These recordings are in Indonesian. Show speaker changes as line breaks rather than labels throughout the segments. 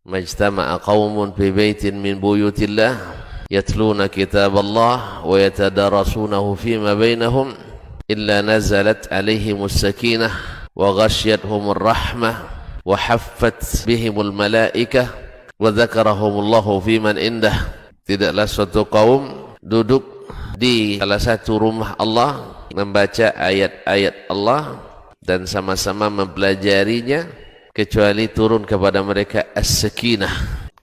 majtama'a qaumun fi baitin min buyutillah yatluna kitaballah wa yatadarasunahu fima bainahum illa nazalat alaihimus sakinah wa ghasyiyatuhumur rahmah wa haffat bihimul malaikah wa dzakarahumullahu fiman indah. Tidaklah suatu kaum duduk di salah satu rumah Allah membaca ayat-ayat Allah dan sama-sama mempelajarinya, kecuali turun kepada mereka as-sakinah,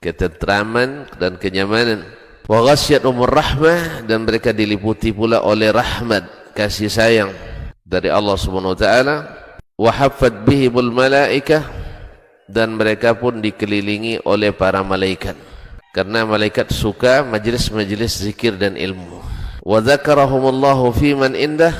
ketentraman dan kenyamanan. Wa ghasyiyatuhumur rahmah, dan mereka diliputi pula oleh rahmat, kasih sayang dari Allah Subhanahu wa taala. Wa haffat bihimul malaikah, dan mereka pun dikelilingi oleh para malaikat, karena malaikat suka majlis-majlis zikir dan ilmu. Wa dzakarahumullahu fiman indah,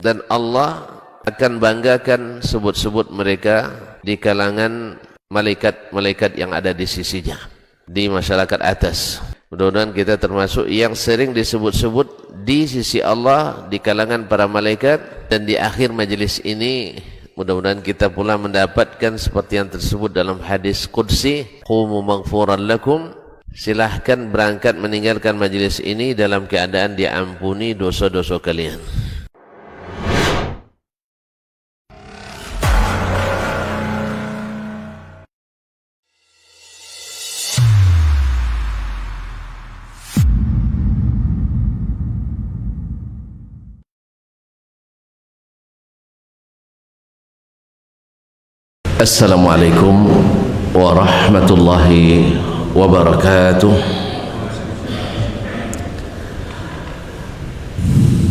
dan Allah akan banggakan sebut-sebut mereka di kalangan malaikat-malaikat yang ada di sisinya, di masyarakat atas. Mudah-mudahan kita termasuk yang sering disebut-sebut di sisi Allah di kalangan para malaikat, dan di akhir majelis ini mudah-mudahan kita pula mendapatkan seperti yang tersebut dalam hadis qudsi, qumu maghfuran lakum, silahkan berangkat meninggalkan majelis ini dalam keadaan diampuni dosa-dosa kalian. Assalamualaikum warahmatullahi wabarakatuh.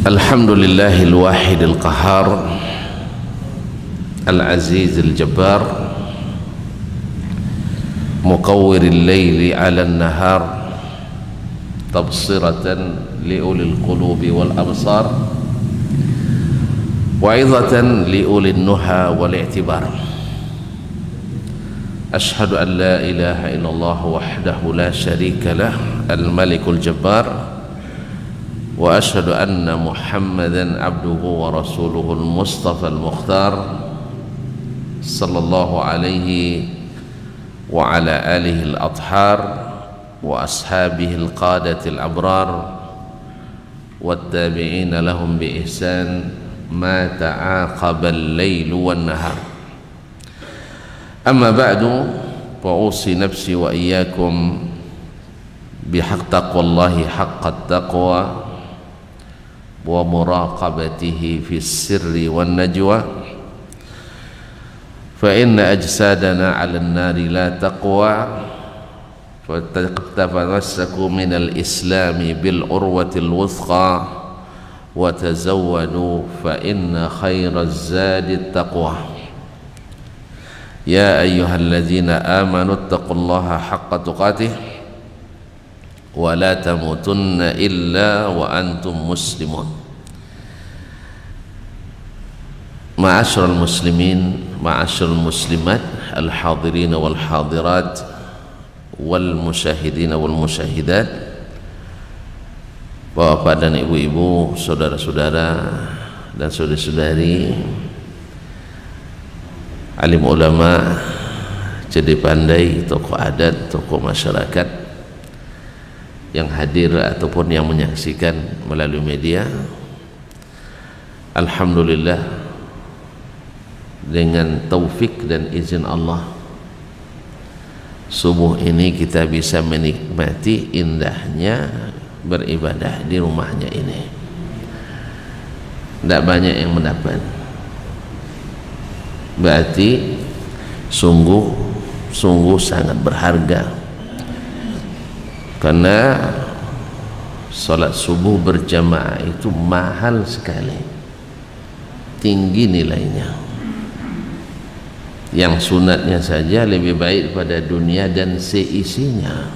Alhamdulillahil wahidil qahar, al-azizil jabbar, muqawwiril layli 'alan nahar, tabsiratan liulil qulubi wal absar, wa'izatan liulil nuha wal i'tibar. Ashhadu an la ilaha illallah wahdahu la syarika lah, al-malikul jabbar, wa ashhadu anna muhammadan abduhu wa rasuluhul mustafa al-mukhtar, sallallahu alaihi wa ala alihi al-athhar wa ashabihi al-qadati al-abrar wa tabi'ina lahum bi ihsan ma ta'aqaba al-laylu wan nahar. Amma ba'du, fa'usi nafsi wa iyyakum bihaq taqwallahi haqqat taqwa wa muraqabatihi fis sirri wan najwa, fa inna ajsadana 'alan nari la taqwa, fatatamassaku minal islami bil urwatil wuthqa wa tazawwadu fa inna khairaz zadi taqwa. Ya ayyuhalladzina amanu taqullaha haqqa tuqatih wa la tamutunna illa wa antum muslimun. Ma'asyiral muslimin, ma'asyiral muslimat, al-hadirin wal hadirat, wal musyahidin wal musyahidat, bapak dan ibu-ibu, saudara-saudara dan saudari-saudari, alim ulama, jadi pandai, tokoh adat, tokoh masyarakat yang hadir ataupun yang menyaksikan melalui media. Alhamdulillah, dengan taufik dan izin Allah, subuh ini kita bisa menikmati indahnya beribadah di rumahnya ini. Tidak banyak yang mendapat, berarti sungguh sangat berharga, karena salat subuh berjamaah itu mahal sekali, tinggi nilainya. Yang sunatnya saja lebih baik pada dunia dan seisinya.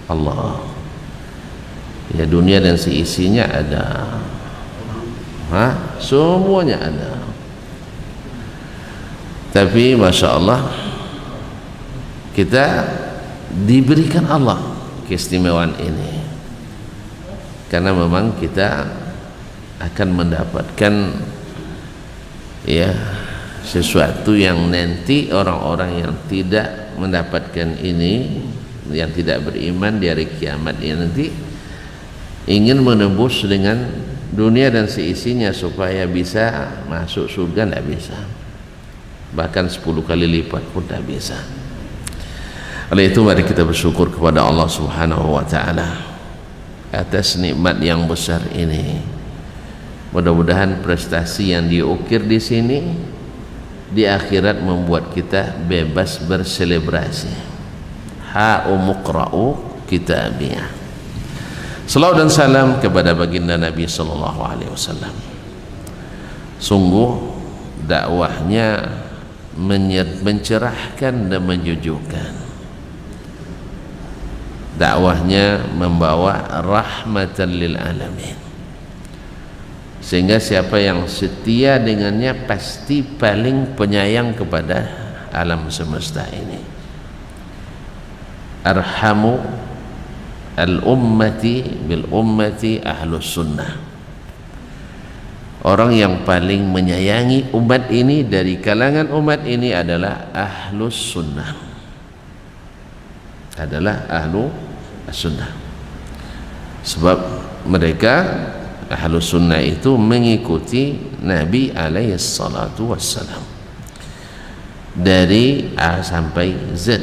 Allah, ya, dunia dan seisinya ada, semuanya ada. Tapi Masya Allah, kita diberikan Allah keistimewaan ini, karena memang kita akan mendapatkan ya sesuatu yang nanti orang-orang yang tidak mendapatkan ini, yang tidak beriman di hari kiamat ini nanti ingin menembus dengan dunia dan seisinya supaya bisa masuk surga, tidak bisa. Bahkan 10 kali lipat pun tidak bisa. Oleh itu mari kita bersyukur kepada Allah Subhanahu wa taala atas nikmat yang besar ini. Mudah-mudahan prestasi yang diukir di sini di akhirat membuat kita bebas berselebrasi. Ha'umuqra'u kitabiyah. Salawat dan salam kepada baginda Nabi sallallahu alaihi wasallam. Sungguh dakwahnya mencerahkan dan menjujukkan. Dakwahnya membawa rahmatan lil alamin. Sehingga siapa yang setia dengannya pasti paling penyayang kepada alam semesta ini. Arhamu al-ummati bil ummati ahlus sunnah. Orang yang paling menyayangi umat ini dari kalangan umat ini adalah ahlus sunnah, adalah ahlu sunnah. Sebab mereka ahlus sunnah itu mengikuti Nabi alaihi salatu wassalam dari A sampai Z,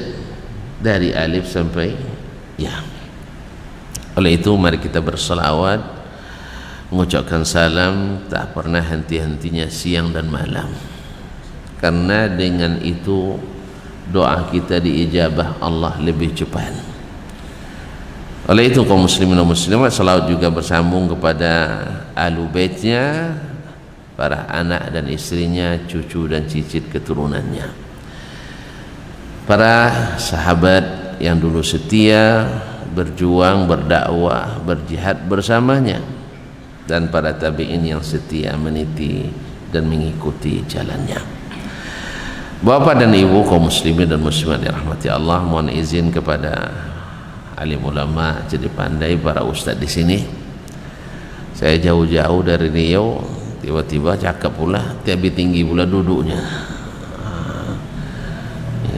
dari alif sampai ya. Oleh itu mari kita bersalawat, mengucapkan salam tak pernah henti-hentinya siang dan malam, karena dengan itu doa kita diijabah Allah lebih cepat. Oleh itu kaum muslimin dan muslimat, salawat juga bersambung kepada ahlu baitnya, para anak dan istrinya, cucu dan cicit keturunannya, para sahabat yang dulu setia berjuang, berdakwah, berjihad bersamanya, dan para tabi'in yang setia meniti dan mengikuti jalannya. Bapak dan ibu kaum muslimin dan muslimat yang rahmati Allah, mohon izin kepada alim ulama jadi pandai, para ustadz di sini. Saya jauh-jauh dari Riau, tiba-tiba cakap pula, tapi tinggi pula duduknya.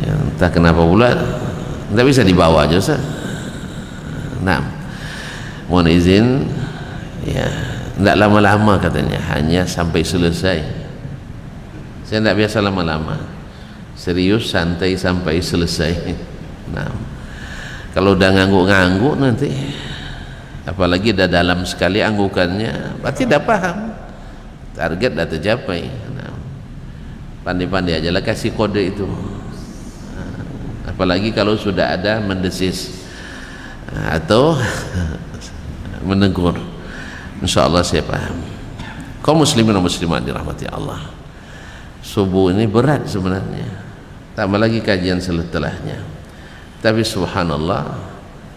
Ya, entah kenapa pula, tidak bisa dibawa aja Ustaz. Nah, mohon izin, ya, tidak lama-lama katanya, hanya sampai selesai. Saya tidak biasa lama-lama, serius santai sampai selesai. Nah, kalau udah ngangguk-ngangguk nanti, apalagi udah dalam sekali anggukannya, berarti tidak paham, target dah tercapai. Nah, pandai-pandai aja lah kasih kode itu. Nah, apalagi kalau sudah ada mendesis atau menegur, insyaallah saya paham. Kaum muslimin dan muslimat dirahmati Allah, subuh ini berat sebenarnya, tambah lagi kajian setelahnya. Tapi subhanallah,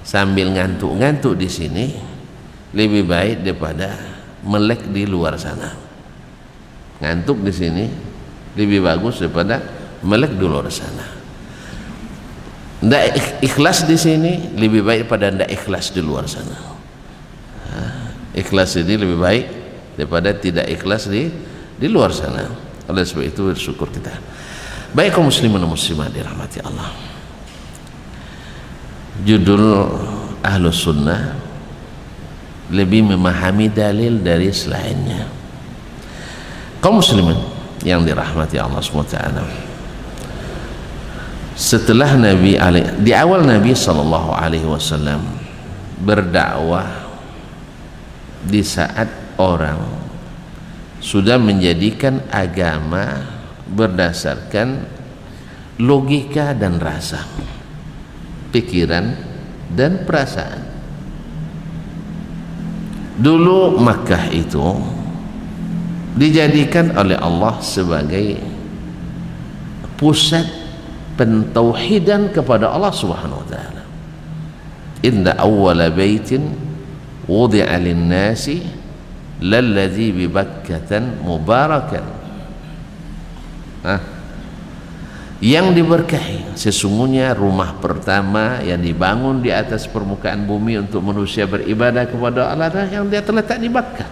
sambil ngantuk-ngantuk di sini lebih baik daripada melek di luar sana. Ngantuk di sini lebih bagus daripada melek di luar sana. Ndak ikhlas di sini lebih baik daripada ndak ikhlas di luar sana. Ikhlas ini lebih baik daripada tidak ikhlas di luar sana. Oleh sebab itu bersyukur kita. Baik kaum muslimin dan muslimat dirahmati Allah. Judul Ahlus Sunnah lebih memahami dalil dari selainnya. Kaum muslimin yang dirahmati Allah SWT, setelah Nabi di awal Nabi SAW berdakwah, di saat orang sudah menjadikan agama berdasarkan logika dan rasa, pikiran dan perasaan. Dulu Makkah itu dijadikan oleh Allah sebagai pusat pentauhidan kepada Allah Subhanahu wa taala. Inna awwala baitin wudi'a lin-nasi lalladzi bi Bakkatan mubarakan. Yang diberkahi, sesungguhnya rumah pertama yang dibangun di atas permukaan bumi untuk manusia beribadah kepada Allah adalah yang dia terletak di Makkah,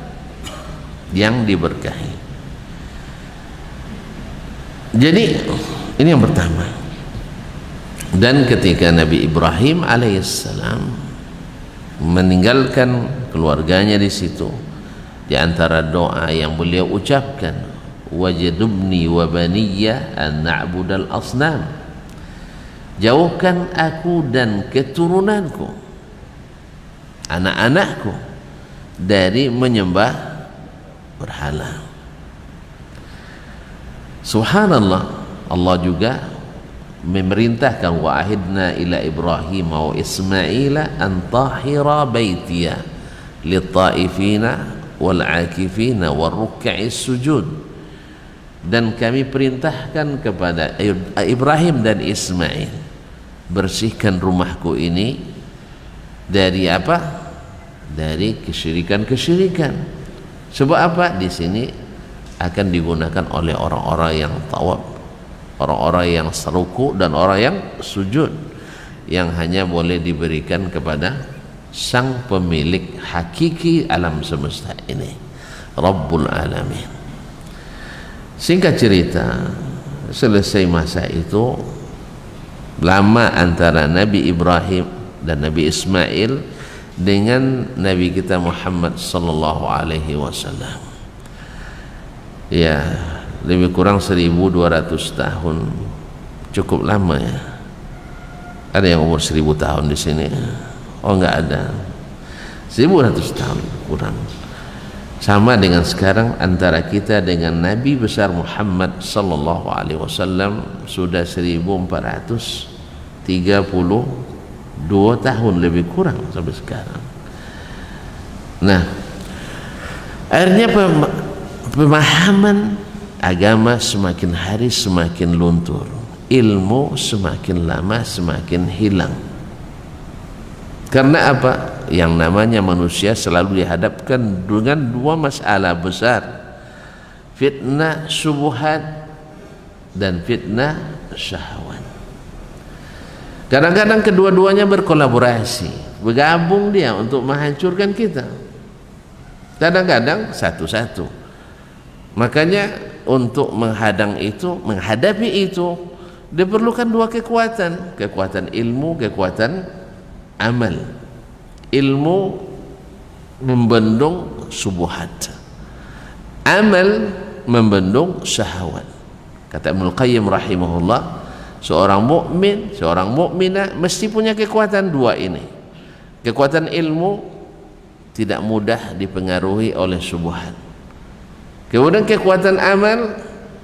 yang diberkahi. Jadi ini yang pertama. Dan ketika Nabi Ibrahim alaihissalam meninggalkan keluarganya di situ, di antara doa yang beliau ucapkan, wajadubni wa baniya an na'budal asnam, jauhkan aku dan keturunanku, anak-anakku, dari menyembah berhala. Subhanallah, Allah juga memerintahkan, wa ahidna ila Ibrahim wa Ismaila an tahira baitiya lit-taifina wal akifina wal ruk'is sujud. Dan kami perintahkan kepada Ibrahim dan Ismail, bersihkan rumahku ini dari apa? Dari kesyirikan-kesyirikan. Sebab apa? Di sini akan digunakan oleh orang-orang yang tawaf, orang-orang yang seruku dan orang yang sujud, yang hanya boleh diberikan kepada sang pemilik hakiki alam semesta ini, Rabbul Alamin. Singkat cerita, selesai masa itu, lama antara Nabi Ibrahim dan Nabi Ismail dengan Nabi kita Muhammad sallallahu alaihi wasallam, ya, lebih kurang 1200 tahun. Cukup lama ya. Ada yang umur 1000 tahun di sini? Oh, enggak ada. 1200 tahun kurang. Sama dengan sekarang antara kita dengan Nabi besar Muhammad sallallahu alaihi wasallam sudah 1432 tahun lebih kurang sampai sekarang. Nah, akhirnya pemahaman agama semakin hari semakin luntur, ilmu semakin lama semakin hilang. Karena apa? Yang namanya manusia selalu dihadapkan dengan dua masalah besar, fitnah syubhat dan fitnah syahwat. Kadang-kadang kedua-duanya berkolaborasi, bergabung dia untuk menghancurkan kita, kadang-kadang satu-satu. Makanya untuk menghadapi itu diperlukan dua kekuatan, kekuatan ilmu, kekuatan amal. Ilmu membendung syubhat, amal membendung syahwat. Kata Ibnu Qayyim rahimahullah, seorang mukmin, seorang mukminah mesti punya kekuatan dua ini. Kekuatan ilmu tidak mudah dipengaruhi oleh syubhat. Kemudian kekuatan amal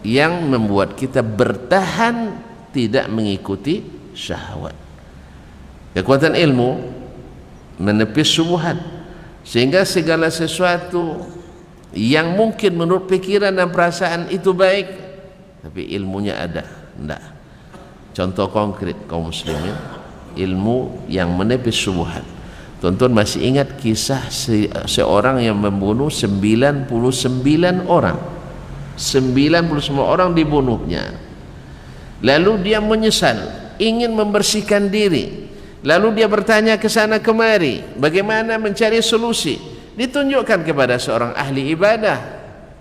yang membuat kita bertahan tidak mengikuti syahwat. Kekuatan ilmu menepis syubhat, sehingga segala sesuatu yang mungkin menurut pikiran dan perasaan itu baik, tapi ilmunya ada, enggak. Contoh konkret kaum muslimin, ilmu yang menepis syubhat. Tuan-tuan masih ingat kisah seorang yang membunuh 99 orang. 99 orang dibunuhnya. Lalu dia menyesal, ingin membersihkan diri. Lalu dia bertanya ke sana kemari, bagaimana mencari solusi. Ditunjukkan kepada seorang ahli ibadah.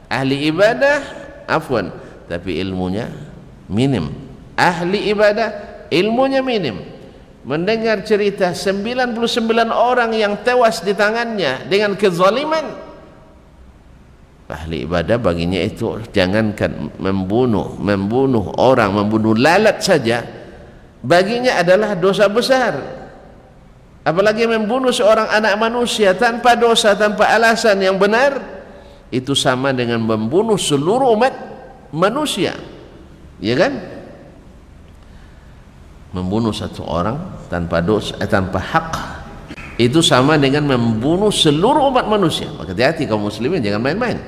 Ahli ibadah, afwan, tapi ilmunya minim. Ahli ibadah, ilmunya minim. Mendengar cerita 99 orang yang tewas di tangannya dengan kezaliman, ahli ibadah baginya itu jangankan membunuh orang, membunuh lalat saja, baginya adalah dosa besar. Apalagi membunuh seorang anak manusia tanpa dosa, tanpa alasan yang benar, itu sama dengan membunuh seluruh umat manusia, ya kan? Membunuh satu orang tanpa dosa, tanpa hak, itu sama dengan membunuh seluruh umat manusia. Maka hati-hati kaum muslimin, jangan main-main.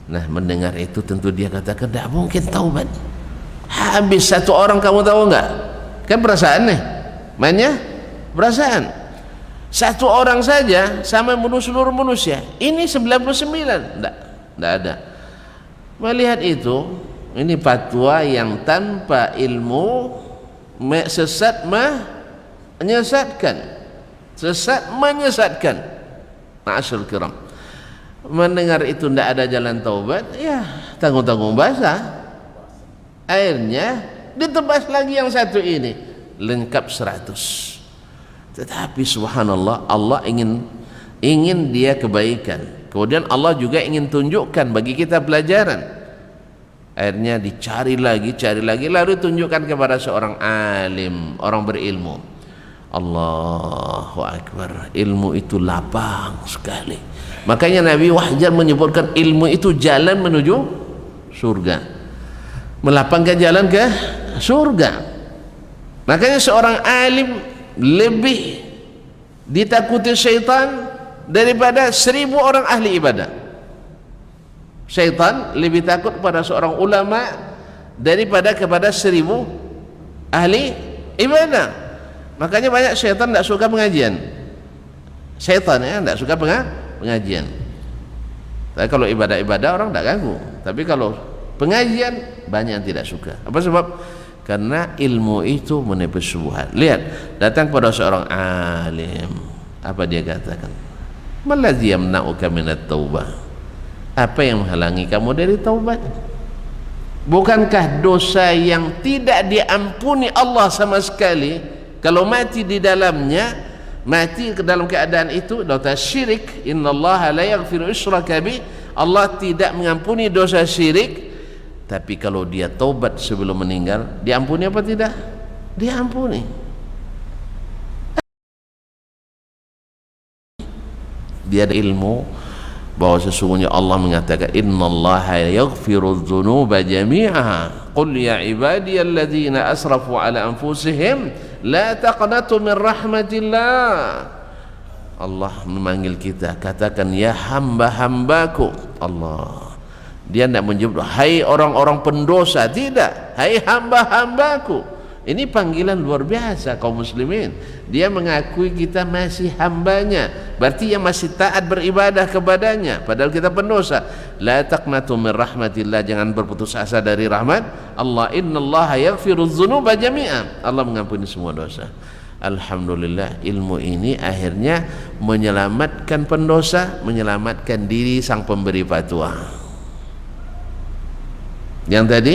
Nah, mendengar itu tentu dia katakan, tidak mungkin taubat. Habis satu orang, kamu tahu enggak? Kan perasaan nih, mainnya perasaan. Satu orang saja sama membunuh seluruh manusia. Ini 99, tidak ada. Melihat itu, ini fatwa yang tanpa ilmu, sesat menyesatkan, sesat menyesatkan. Ma'asyul kiram, mendengar itu tidak ada jalan taubat, ya tanggung-tanggung basah. Akhirnya ditebas lagi yang satu ini, lengkap 100. Tetapi subhanallah, Allah ingin dia kebaikan, kemudian Allah juga ingin tunjukkan bagi kita pelajaran. Akhirnya dicari lagi, lalu tunjukkan kepada seorang alim, orang berilmu. Allahu Akbar, ilmu itu lapang sekali. Makanya Nabi Wahjar menyebutkan ilmu itu jalan menuju surga, melapangkan jalan ke surga. Makanya seorang alim lebih ditakuti syaitan daripada 1000 orang ahli ibadah. Syaitan lebih takut pada seorang ulama daripada kepada 1000 ahli ibadah. Makanya banyak syaitan tidak suka pengajian. Syaitan ya tidak suka pengajian. Tapi kalau ibadah-ibadah orang tidak ganggu. Tapi kalau pengajian banyak yang tidak suka. Apa sebab? Karena ilmu itu menepis syubhat. Lihat, datang pada seorang alim, apa dia katakan? Maladzi yamna'uka minat taubah? Apa yang menghalangi kamu dari taubat? Bukankah dosa yang tidak diampuni Allah sama sekali? Kalau mati di dalamnya, mati ke dalam keadaan itu dosa syirik, innallaha la yaghfiru isyraka bih, Allah tidak mengampuni dosa syirik. Tapi kalau dia taubat sebelum meninggal, diampuni apa tidak? Diampuni. Dia ada ilmu bahwa sesungguhnya Allah mengatakan innallaha yaghfiru dzunuba jami'aha. Qul ya ibadiyalladzina asrafu ala anfusihim la taqnatu min rahmatillah. Allah memanggil kita, katakan ya hamba-hambaku. Allah, dia tidak menyebut hai orang-orang pendosa, tidak, hai hamba-hambaku. Ini panggilan luar biasa kaum muslimin. Dia mengakui kita masih hambanya, berarti yang masih taat beribadah kepadanya, padahal kita pendosa. La taqnatu min rahmatillah, jangan berputus asa dari rahmat Allah. Innallaha yaghfiru dzunuba jami'an, Allah mengampuni semua dosa. Alhamdulillah, ilmu ini akhirnya menyelamatkan pendosa, menyelamatkan diri sang pemberi fatwa. Yang tadi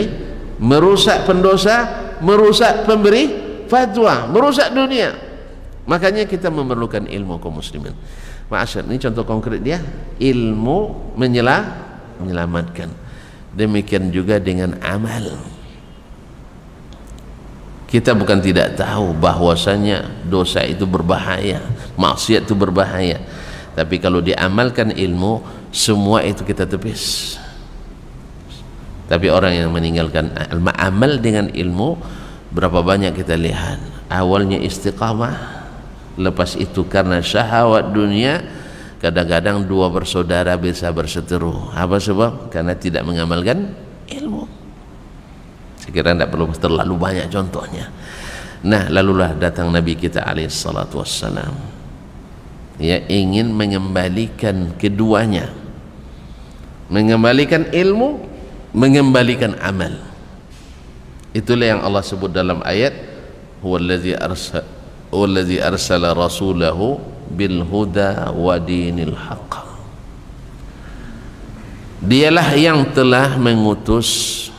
merusak pendosa, merusak pemberi fatwa, merusak dunia. Makanya kita memerlukan ilmu kaum muslimin. Ma'asyar, ini contoh konkret dia, ilmu menyelamatkan. Demikian juga dengan amal. Kita bukan tidak tahu bahwasanya dosa itu berbahaya, maksiat itu berbahaya, tapi kalau diamalkan ilmu, semua itu kita tepis. Tapi orang yang meninggalkan amal dengan ilmu, berapa banyak kita lihat awalnya istiqamah, lepas itu karena syahwat dunia, kadang-kadang dua bersaudara bisa berseteru. Apa sebab? Karena tidak mengamalkan ilmu. Saya kira tidak perlu terlalu banyak contohnya. Nah, lalulah datang Nabi kita alaihissalatu wassalam, ya, ingin mengembalikan keduanya, mengembalikan ilmu, mengembalikan amal. Itulah yang Allah sebut dalam ayat, huwallazi arsala rasulahu bil huda wa dinil haqq. Dialah yang telah mengutus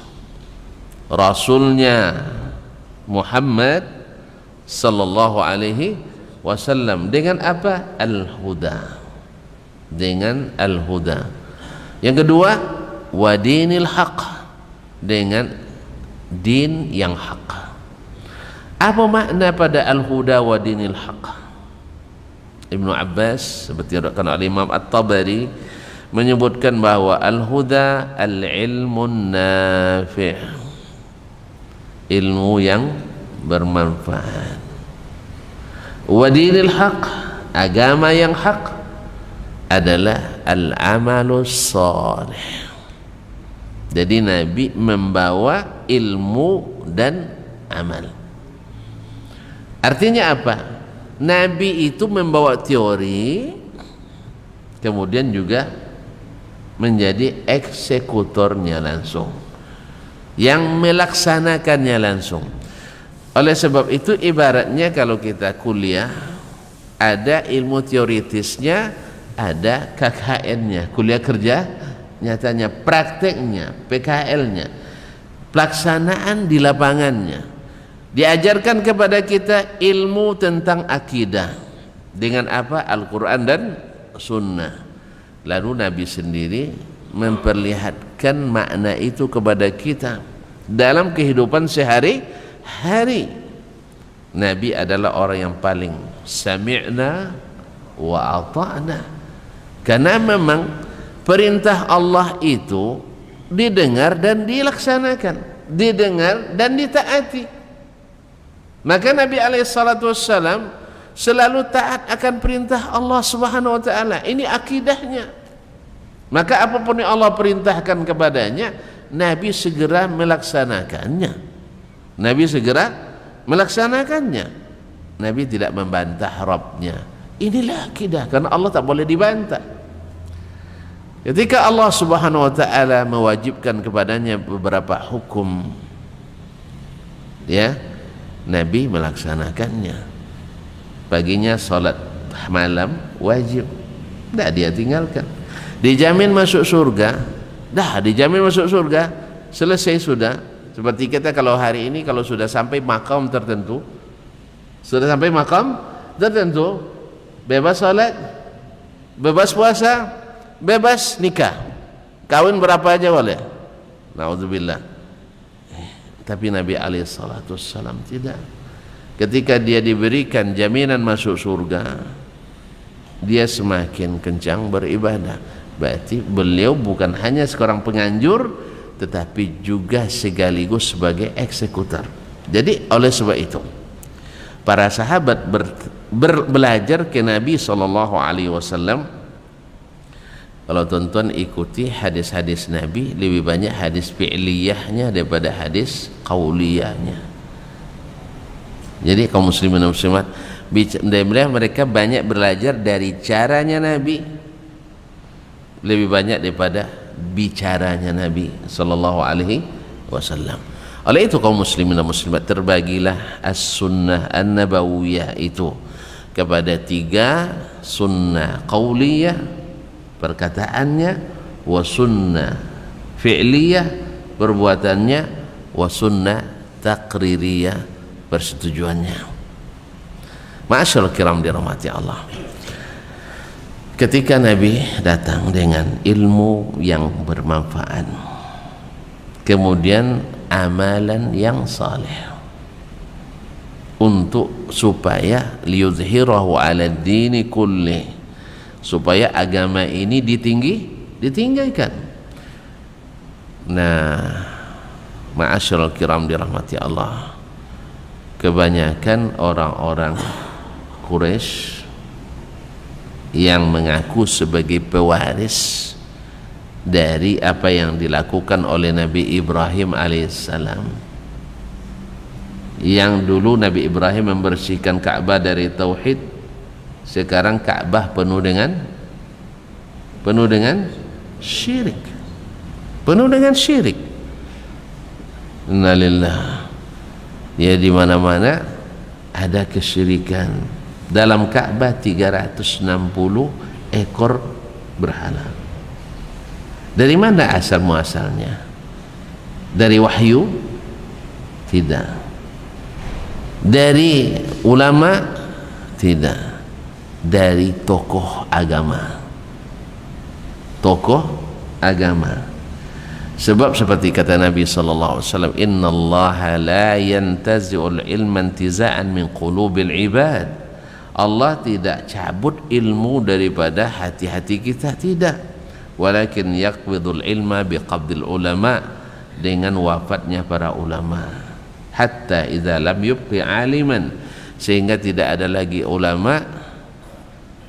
rasulnya Muhammad sallallahu alaihi wasallam dengan apa? Al-huda, dengan al-huda. Yang kedua, wa dinil haq, dengan din yang hak. Apa makna pada al-huda wa dinil haq? Ibnu Abbas seperti dikatakan oleh Imam At-Tabari menyebutkan bahwa al-huda al-ilmun nafi', ilmu yang bermanfaat. Wa dinil haq, agama yang hak adalah al-amalus salih. Jadi Nabi membawa ilmu dan amal. Artinya apa? Nabi itu membawa teori, kemudian juga menjadi eksekutornya langsung, yang melaksanakannya langsung. Oleh sebab itu ibaratnya kalau kita kuliah, ada ilmu teoritisnya, ada KKN-nya, kuliah kerja nyatanya, prakteknya, PKL-nya. pelaksanaan di lapangannya. Diajarkan kepada kita ilmu tentang akidah dengan apa? Al-Quran dan Sunnah. Lalu Nabi sendiri memperlihatkan makna itu kepada kita dalam kehidupan sehari-hari. Nabi adalah orang yang paling sami'na wa ata'na, karena memang perintah Allah itu didengar dan dilaksanakan, didengar dan ditaati. Maka Nabi SAW selalu taat akan perintah Allah Subhanahu wa taala. Ini akidahnya. Maka apapun yang Allah perintahkan kepadanya, Nabi segera melaksanakannya. Nabi segera melaksanakannya. Nabi tidak membantah Rabbnya. Inilah akidah, karena Allah tak boleh dibantah. Ketika Allah Subhanahu wa taala mewajibkan kepadanya beberapa hukum, ya, Nabi melaksanakannya. Paginya salat malam wajib, tidak dia tinggalkan. Dijamin masuk surga, dah dijamin masuk surga, selesai sudah. Seperti kita kalau hari ini kalau sudah sampai makam tertentu, bebas salat, bebas puasa, bebas nikah, kawin berapa aja boleh. Naudzubillah. Tapi Nabi SAW tidak. Ketika dia diberikan jaminan masuk surga, dia semakin kencang beribadah. Berarti beliau bukan hanya seorang penganjur, tetapi juga sekaligus sebagai eksekutor. Jadi oleh sebab itu para sahabat belajar ke Nabi SAW. Kalau tuan-tuan ikuti hadis-hadis Nabi, lebih banyak hadis fi'liyahnya daripada hadis qauliyahnya. Jadi kaum muslimin dan muslimat, mereka banyak belajar dari caranya Nabi lebih banyak daripada bicaranya Nabi sallallahu alaihi wasallam. Oleh itu kaum muslimin dan muslimat, terbagilah as-sunnah an-nabawiyah itu kepada 3 sunnah qauliyah, perkataannya, wa sunnah fi'liyah, perbuatannya, wa sunnah taqririyah, persetujuannya. Ma'asyiral kiram dirahmati Allah, ketika Nabi datang dengan ilmu yang bermanfaat, kemudian amalan yang saleh, untuk supaya liyuzhirahu ala dini kulli, supaya agama ini ditinggikan. Nah, ma'asyiral kiram dirahmati Allah, kebanyakan orang-orang Quraisy yang mengaku sebagai pewaris dari apa yang dilakukan oleh Nabi Ibrahim alaihissalam, yang dulu Nabi Ibrahim membersihkan Ka'bah dari tauhid, sekarang Ka'bah penuh dengan syirik, innalillah. Ya, di mana-mana ada kesyirikan. Dalam Ka'bah 360 ekor berhala. Dari mana asal muasalnya? Dari wahyu? Tidak. Dari ulama? Tidak. Dari tokoh agama. Sebab seperti kata Nabi SAW, innallaha la yantazi'ul ilma intiza'an min qulubil ibad. Allah tidak cabut ilmu daripada hati-hati kita, tidak. Walakin yaqbidul ilma biqabdil ulama, dengan wafatnya para ulama. Hatta idza lam yubqi aliman, sehingga tidak ada lagi ulama,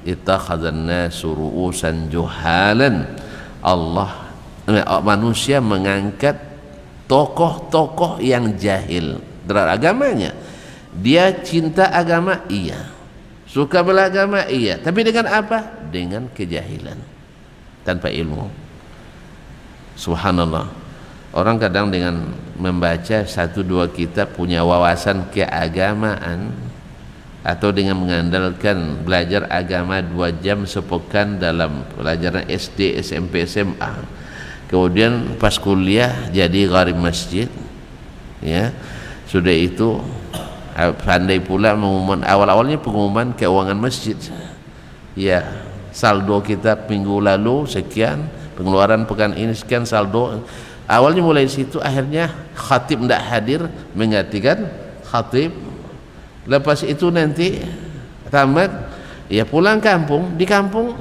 ittakhadhan nasu ru'usan juhalan. Manusia mengangkat tokoh-tokoh yang jahil terhadap agamanya. Dia cinta agama, iya, suka beragama, iya, tapi dengan apa? Dengan kejahilan, tanpa ilmu. Subhanallah, orang kadang dengan membaca 1-2 kitab punya wawasan keagamaan, atau dengan mengandalkan belajar agama 2 jam sepekan dalam pelajaran SD, SMP, SMA, kemudian pas kuliah jadi gharib masjid, ya. Sudah itu pandai pula mengumumkan, awal-awalnya pengumuman keuangan masjid, ya, saldo kita minggu lalu sekian, pengeluaran pekan ini sekian saldo. Awalnya mulai situ, akhirnya khatib tidak hadir menggantikan khatib. Lepas itu nanti tamat, ya pulang kampung. Di kampung,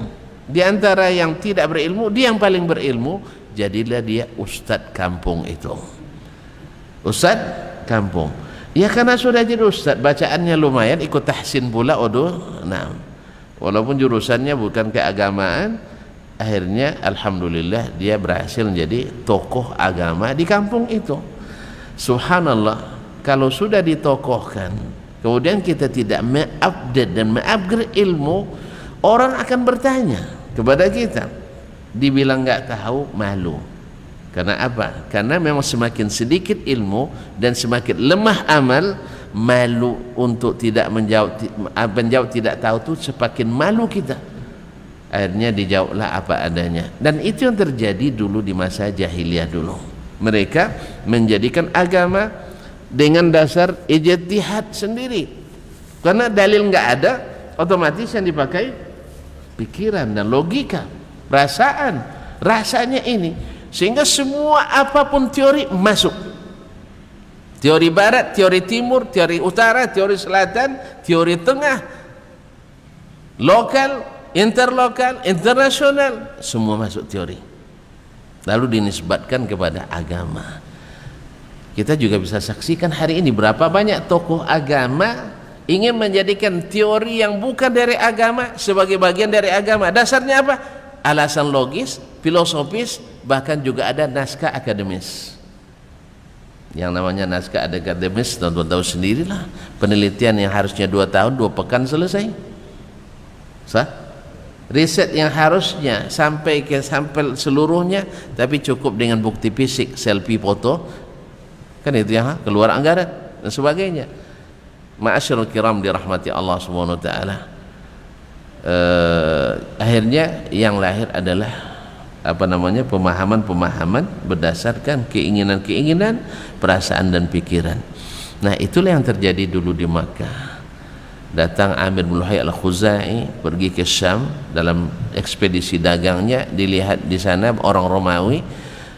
di antara yang tidak berilmu, dia yang paling berilmu, jadilah dia ustadz kampung itu, ustadz kampung. Ya karena sudah jadi ustadz, bacaannya lumayan, ikut tahsin pula odo. Nah, walaupun jurusannya bukan keagamaan, akhirnya alhamdulillah dia berhasil menjadi tokoh agama di kampung itu. Subhanallah, kalau sudah ditokohkan, kemudian kita tidak mengupdate dan mengupgrade ilmu, orang akan bertanya kepada kita, dibilang nggak tahu, malu. Karena apa? Karena memang semakin sedikit ilmu dan semakin lemah amal, malu untuk tidak menjawab tidak tahu itu semakin malu kita. Akhirnya dijawablah apa adanya. Dan itu yang terjadi dulu di masa jahiliyah dulu. Mereka menjadikan agama dengan dasar ijtihad sendiri. Karena dalil nggak ada, otomatis yang dipakai pikiran dan logika, perasaan, rasanya ini. Sehingga semua apapun teori masuk. Teori barat, teori timur, teori utara, teori selatan, teori tengah, lokal, interlokal, internasional, semua masuk teori. Lalu dinisbatkan kepada agama. Kita juga bisa saksikan hari ini berapa banyak tokoh agama ingin menjadikan teori yang bukan dari agama sebagai bagian dari agama. Dasarnya apa? Alasan logis, filosofis, bahkan juga ada naskah akademis. Yang namanya naskah akademis, teman-teman tahu sendirilah, penelitian yang harusnya 2 tahun 2 pekan selesai. Riset yang harusnya sampai ke sampel seluruhnya, tapi cukup dengan bukti fisik, selfie foto, kan itu yang keluar anggaran dan sebagainya. Ma'asyiral kiram dirahmati Allah Subhanahu wa taala. Akhirnya yang lahir adalah pemahaman-pemahaman berdasarkan keinginan-keinginan, perasaan dan pikiran. Nah, itulah yang terjadi dulu di Makkah. Datang Amir bin Luhai al-Khuzai pergi ke Syam dalam ekspedisi dagangnya, dilihat di sana orang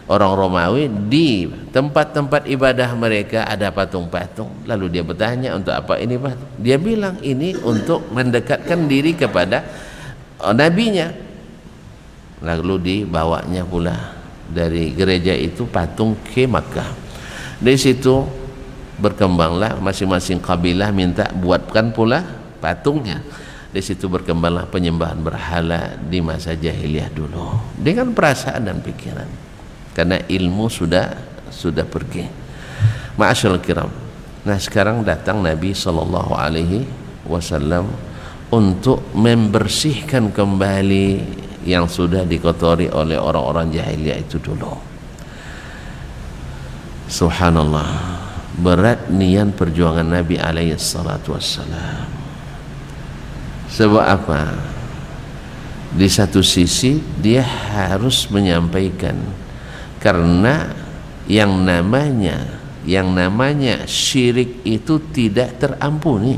Romawi di tempat-tempat ibadah mereka ada patung-patung. Lalu dia bertanya, untuk apa ini Pak? Dia bilang ini untuk mendekatkan diri kepada nabinya. Lalu dibawanya pula dari gereja itu patung ke Makkah. Dari situ berkembanglah, masing-masing kabilah minta buatkan pula patungnya. Dari situ berkembanglah penyembahan berhala di masa jahiliyah dulu dengan perasaan dan pikiran, karena ilmu sudah pergi. Ma'asyiral kiram. Nah, sekarang datang Nabi sallallahu alaihi wasallam untuk membersihkan kembali yang sudah dikotori oleh orang-orang jahiliyah itu dulu. Subhanallah, berat niat perjuangan Nabi alaihi salatu wassalam. Sebab apa? Di satu sisi dia harus menyampaikan, karena yang namanya syirik itu tidak terampuni.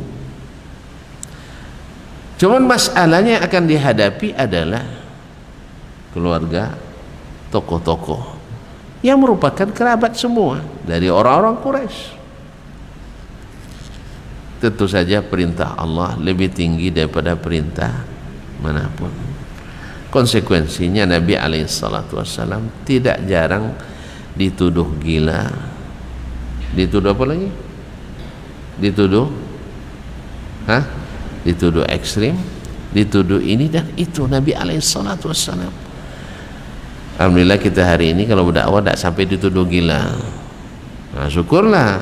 Cuman masalahnya yang akan dihadapi adalah keluarga, tokoh-tokoh yang merupakan kerabat semua dari orang-orang Quraisy. Tentu saja perintah Allah lebih tinggi daripada perintah manapun. Konsekuensinya Nabi alaihissalam tidak jarang dituduh gila, dituduh apa lagi? Dituduh ekstrim, dituduh ini dan itu. Nabi alaihissalam, alhamdulillah kita hari ini kalau berdakwah tidak sampai dituduh gila. Nah, syukurlah,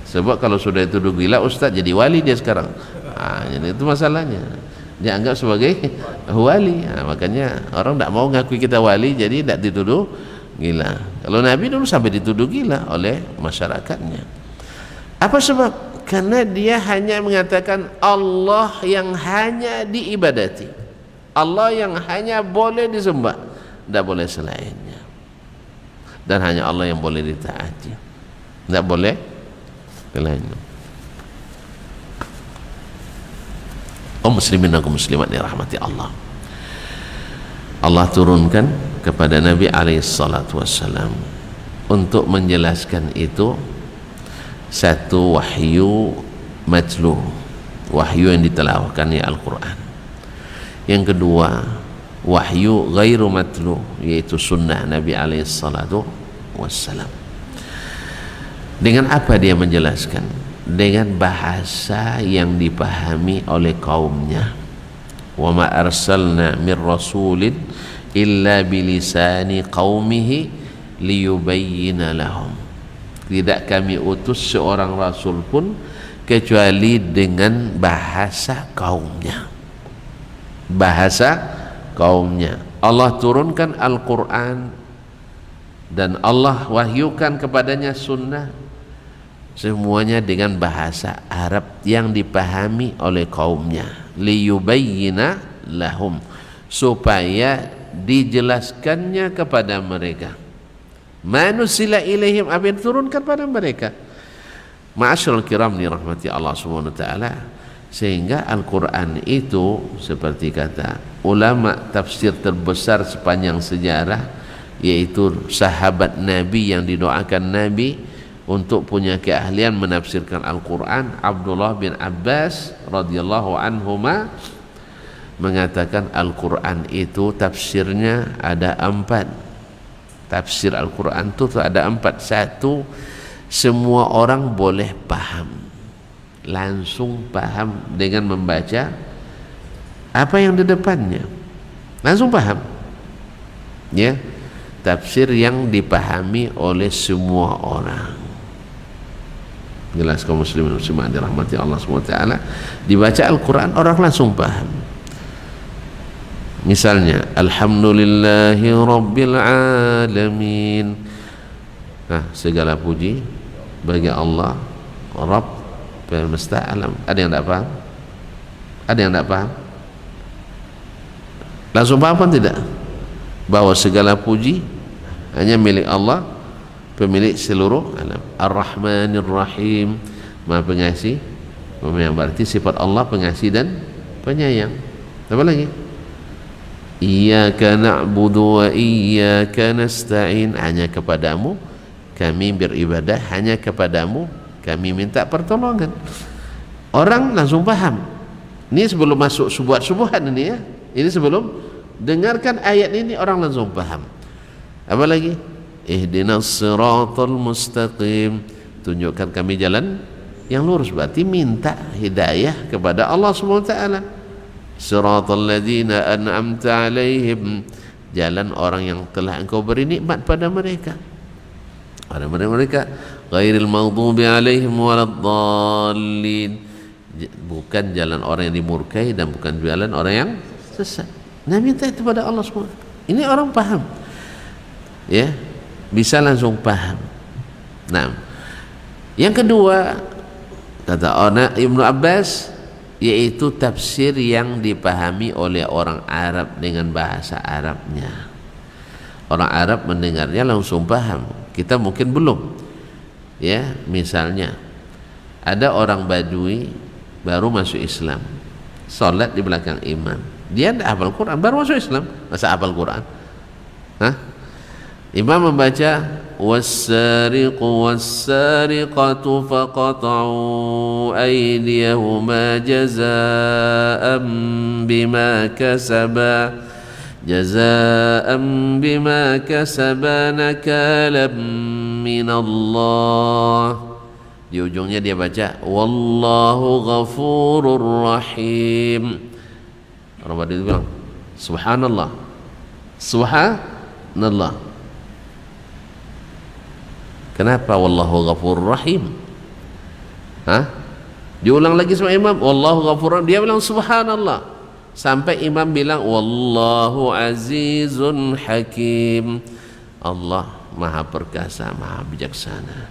sebab kalau sudah dituduh gila, ustaz jadi wali dia sekarang. Jadi itu masalahnya, dianggap sebagai wali. Makanya orang tidak mau ngakui kita wali, jadi tidak dituduh gila. Kalau Nabi dulu sampai dituduh gila oleh masyarakatnya. Apa sebab? Karena dia hanya mengatakan Allah yang hanya diibadati, Allah yang hanya boleh disembah, tidak boleh selainnya, dan hanya Allah yang boleh ditaati. Tidak boleh kelainan. Muslimin dan muslimat dirahmati Allah. Allah turunkan kepada Nabi SAW untuk menjelaskan itu satu wahyu matlu, wahyu yang ditilawahkan ya Al-Quran. Yang kedua wahyu ghairu matlu, yaitu sunnah Nabi SAW. Dengan apa dia menjelaskan? Dengan bahasa yang dipahami oleh kaumnya. Wa ma arsalna min rasulin illa bilisani qaumihi liyubayyina lahum. Tidak kami utus seorang rasul pun kecuali dengan bahasa kaumnya. Bahasa kaumnya. Allah turunkan Al-Quran dan Allah wahyukan kepadanya sunnah, semuanya dengan bahasa Arab yang dipahami oleh kaumnya. Liyubayyina lahum, supaya dijelaskannya kepada mereka. Manusila ilaihim, apa yang diturunkan pada mereka. Ma'asyiral kiram dirahmati Allah Subhanahu wa taala. Sehingga Al-Quran itu seperti kata ulama tafsir terbesar sepanjang sejarah, yaitu sahabat Nabi yang didoakan Nabi untuk punya keahlian menafsirkan Al-Quran, Abdullah bin Abbas radhiyallahu anhuma, mengatakan Al-Quran itu tafsirnya ada 4. Tafsir Al-Quran itu ada 4. Satu, semua orang boleh paham, langsung paham dengan membaca apa yang di depannya, langsung paham ya. Tafsir yang dipahami oleh semua orang. Jelas kaum muslimin muslimat dirahmati Allah SWT, dibaca Al-Quran orang langsung paham. Misalnya alhamdulillahi rabbil alamin, nah segala puji bagi Allah Rabb semesta alam. Ada yang tidak paham? Ada yang tidak paham? Langsung paham apa tidak? Bahwa segala puji hanya milik Allah, pemilik seluruh alam. Ar-Rahmanir Rahim, Maha Pengasih, yang berarti sifat Allah pengasih dan penyayang. Apa lagi? Iyyaka na'budu wa iyyaka nasta'in, hanya kepadamu kami beribadah, hanya kepadamu kami minta pertolongan. Orang langsung paham. Ini sebelum masuk subuhat ini ya. Ini sebelum dengarkan ayat ini orang langsung paham. Apa lagi? Ihdinas siratal mustaqim, tunjukkan kami jalan yang lurus, berarti minta hidayah kepada Allah Subhanahu wa taala. Siratal ladzina an'amta alaihim, jalan orang yang telah engkau beri nikmat pada mereka. Pada mereka ghairil maghdubi alaihim waladdallin, bukan jalan orang yang dimurkai dan bukan jalan orang yang sesat. Nah, minta itu pada Allah SWT. Ini orang paham ya, bisa langsung paham. Nah, yang kedua kata Ibnu Abbas, yaitu tafsir yang dipahami oleh orang Arab dengan bahasa Arabnya. Orang Arab mendengarnya langsung paham, kita mungkin belum ya. Misalnya ada orang Badui baru masuk Islam, sholat di belakang imam, dia tidak hafal Quran, baru masuk Islam, masa hafal Quran? Hah? Imam membaca was-sariqu was-sariqatu faqata'u aydiyahuma jazaa'an bima kasaba nakalam minallah. Di ujungnya dia baca wallahu ghafurur rahim. Orang Badui bilang subhanallah, subhanallah. Kenapa wallahu ghafurur rahim? Hah? Diulang lagi sama imam, wallahu ghafurur rahim, dia bilang subhanallah. Sampai imam bilang wallahu azizun hakim, Allah maha perkasa, maha bijaksana.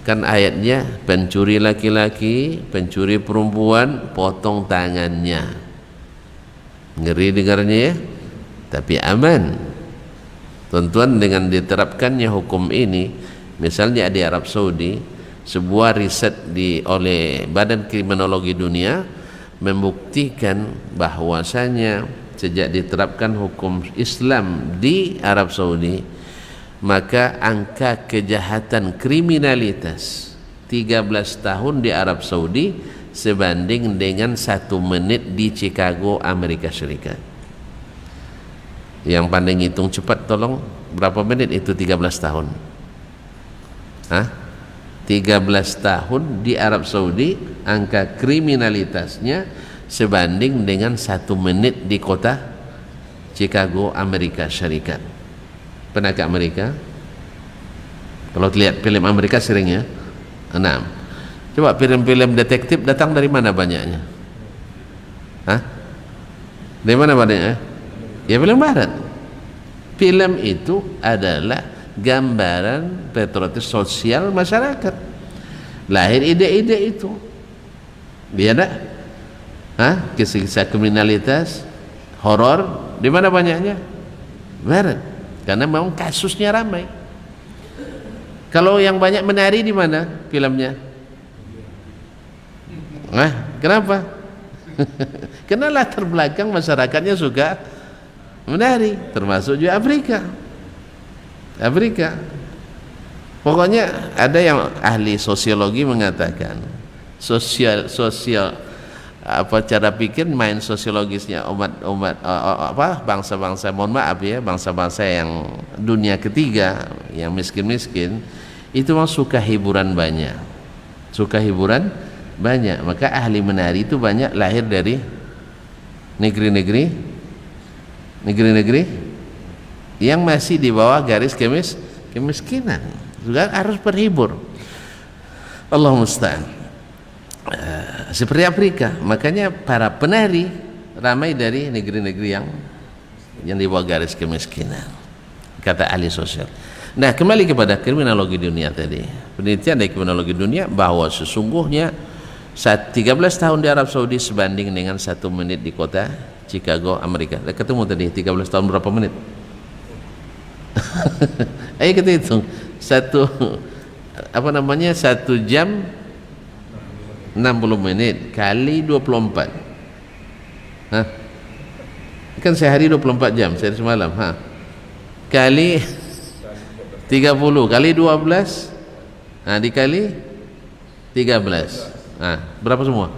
Kan ayatnya pencuri laki-laki, pencuri perempuan, potong tangannya. Ngeri dengarnya ya, tapi aman. Tuan-tuan, dengan diterapkannya hukum ini, Misalnya di Arab Saudi, sebuah riset oleh Badan Kriminologi Dunia membuktikan bahwasanya sejak diterapkan hukum Islam di Arab Saudi, maka angka kejahatan kriminalitas 13 tahun di Arab Saudi sebanding dengan 1 menit di Chicago, Amerika Serikat. Yang pandai ngitung cepat tolong, berapa menit itu 13 tahun? 13 tahun di Arab Saudi, angka kriminalitasnya sebanding dengan 1 menit di kota Chicago, Amerika Serikat. Pernah ke Amerika? Kalau lihat film Amerika sering ya. 6. Coba film-film detektif datang dari mana banyaknya? Dari mana banyaknya? Ya film barat. Film itu adalah gambaran patriotis sosial masyarakat. Lahir ide-ide itu. Dia ada? Kisah-kisah kriminalitas, horor, di mana banyaknya? Barat. Karena memang kasusnya ramai. Kalau yang banyak menari di mana filmnya? Kenapa? Karena latar belakang masyarakatnya suka menari, termasuk juga Afrika. Pokoknya ada yang ahli sosiologi mengatakan cara pikir main sosiologisnya bangsa-bangsa, mohon maaf ya, bangsa-bangsa yang dunia ketiga, yang miskin-miskin, itu memang suka hiburan banyak. Maka ahli menari itu banyak lahir dari negeri-negeri yang masih di bawah garis kemiskinan, juga harus berhibur. Allah musta'an. Seperti Afrika, makanya para penari ramai dari negeri-negeri yang di bawah garis kemiskinan, kata ahli sosial. Nah, kembali kepada kriminologi dunia tadi. Penelitian dari kriminologi dunia bahwa sesungguhnya 13 tahun di Arab Saudi sebanding dengan 1 menit di kota Chicago, Amerika. Ketemu tadi 13 tahun berapa menit? Ayo kita hitung. 1 jam 60 menit kali 24. Kan sehari 24 jam, sehari semalam. Kali 30 kali 12. Dikali 13. Berapa semua?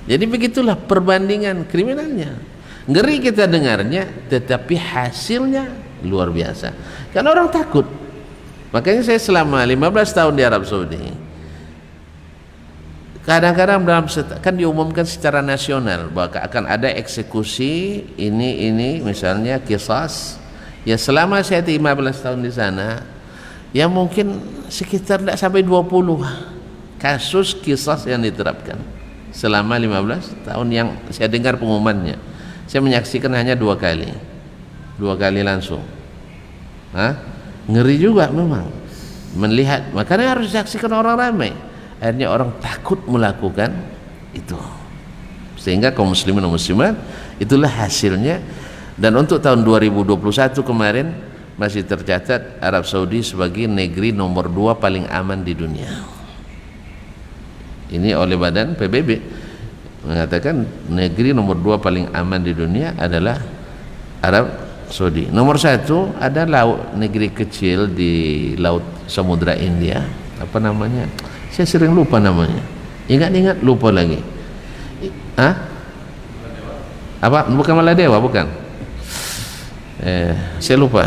Jadi begitulah perbandingan kriminalnya. Ngeri kita dengarnya, tetapi hasilnya luar biasa. Karena orang takut. Makanya saya selama 15 tahun di Arab Saudi, kadang-kadang kan diumumkan secara nasional bahwa akan ada eksekusi ini misalnya qisas. Ya selama saya 15 tahun di sana, ya mungkin sekitar tidak sampai 20 kasus qisas yang diterapkan selama 15 tahun yang saya dengar pengumumannya. Saya menyaksikan hanya 2 kali langsung. Ngeri juga memang melihat, makanya harus disaksikan orang ramai. Akhirnya orang takut melakukan itu, sehingga kaum muslimin dan muslimat, itulah hasilnya. Dan untuk tahun 2021 kemarin masih tercatat Arab Saudi sebagai negeri nomor 2 paling aman di dunia. Ini oleh badan PBB mengatakan negeri nomor 2 paling aman di dunia adalah Arab Saudi. Nomor 1 ada negeri kecil di laut Samudra India, apa namanya? Saya sering lupa namanya. Ingat lupa lagi. Apa? Bukan Maladewa, bukan. Saya lupa.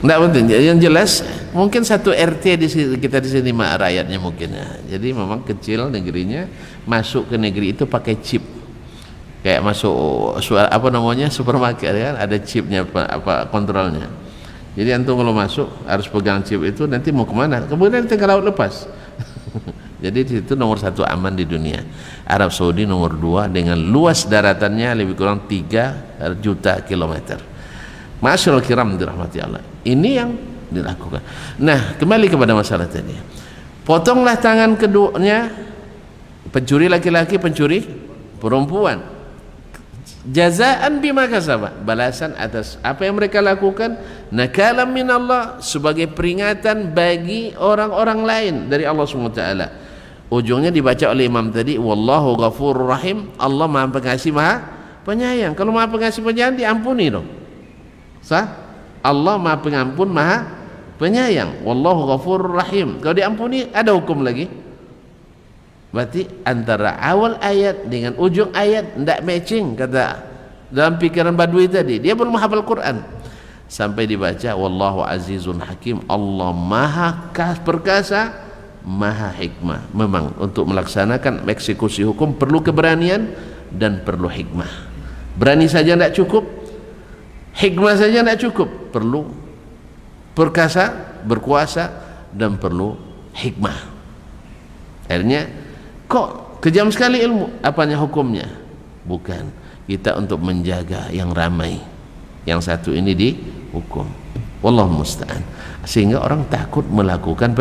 Tidak penting. Yang jelas mungkin 1 RT di sini, kita di sini rakyatnya mungkin ya. Jadi memang kecil negerinya, masuk ke negeri itu pakai chip. Kayak masuk supermarket kan, ada chipnya kontrolnya. Jadi antum kalau masuk harus pegang chip itu, nanti mau kemana? Kemudian tinggal laut lepas. Jadi di situ nomor 1 aman di dunia. Arab Saudi nomor 2 dengan luas daratannya lebih kurang 3 juta kilometer. Masyaallah kiram dirahmati Allah. Ini yang dilakukan. Nah, kembali kepada masalah tadi. Potonglah tangan keduanya, pencuri laki-laki, pencuri perempuan. jazaan bima kasaba, balasan atas apa yang mereka lakukan, nakalam min Allah, sebagai peringatan bagi orang-orang lain dari Allah SWT. Ujungnya dibaca oleh imam tadi, wallahu ghafurur rahim, Allah maha pengasih maha penyayang. Kalau maha pengasih penyayang diampuni dong, sah? Allah maha pengampun maha penyayang, wallahu ghafurur rahim. Kalau diampuni ada hukum lagi. Berarti antara awal ayat dengan ujung ayat tidak matching, kata dalam pikiran Badui tadi. Dia belum hafal Quran sampai dibaca wallahu azizun hakim, Allah maha perkasa maha hikmah. Memang untuk melaksanakan eksekusi hukum perlu keberanian dan perlu hikmah. Berani saja tidak cukup, hikmah saja tidak cukup, perlu perkasa, berkuasa, dan perlu hikmah. Akhirnya kok kejam sekali ilmu, apanya hukumnya? Bukan, kita untuk menjaga yang ramai, yang satu ini dihukum. Wallahu musta'an. Sehingga orang takut melakukan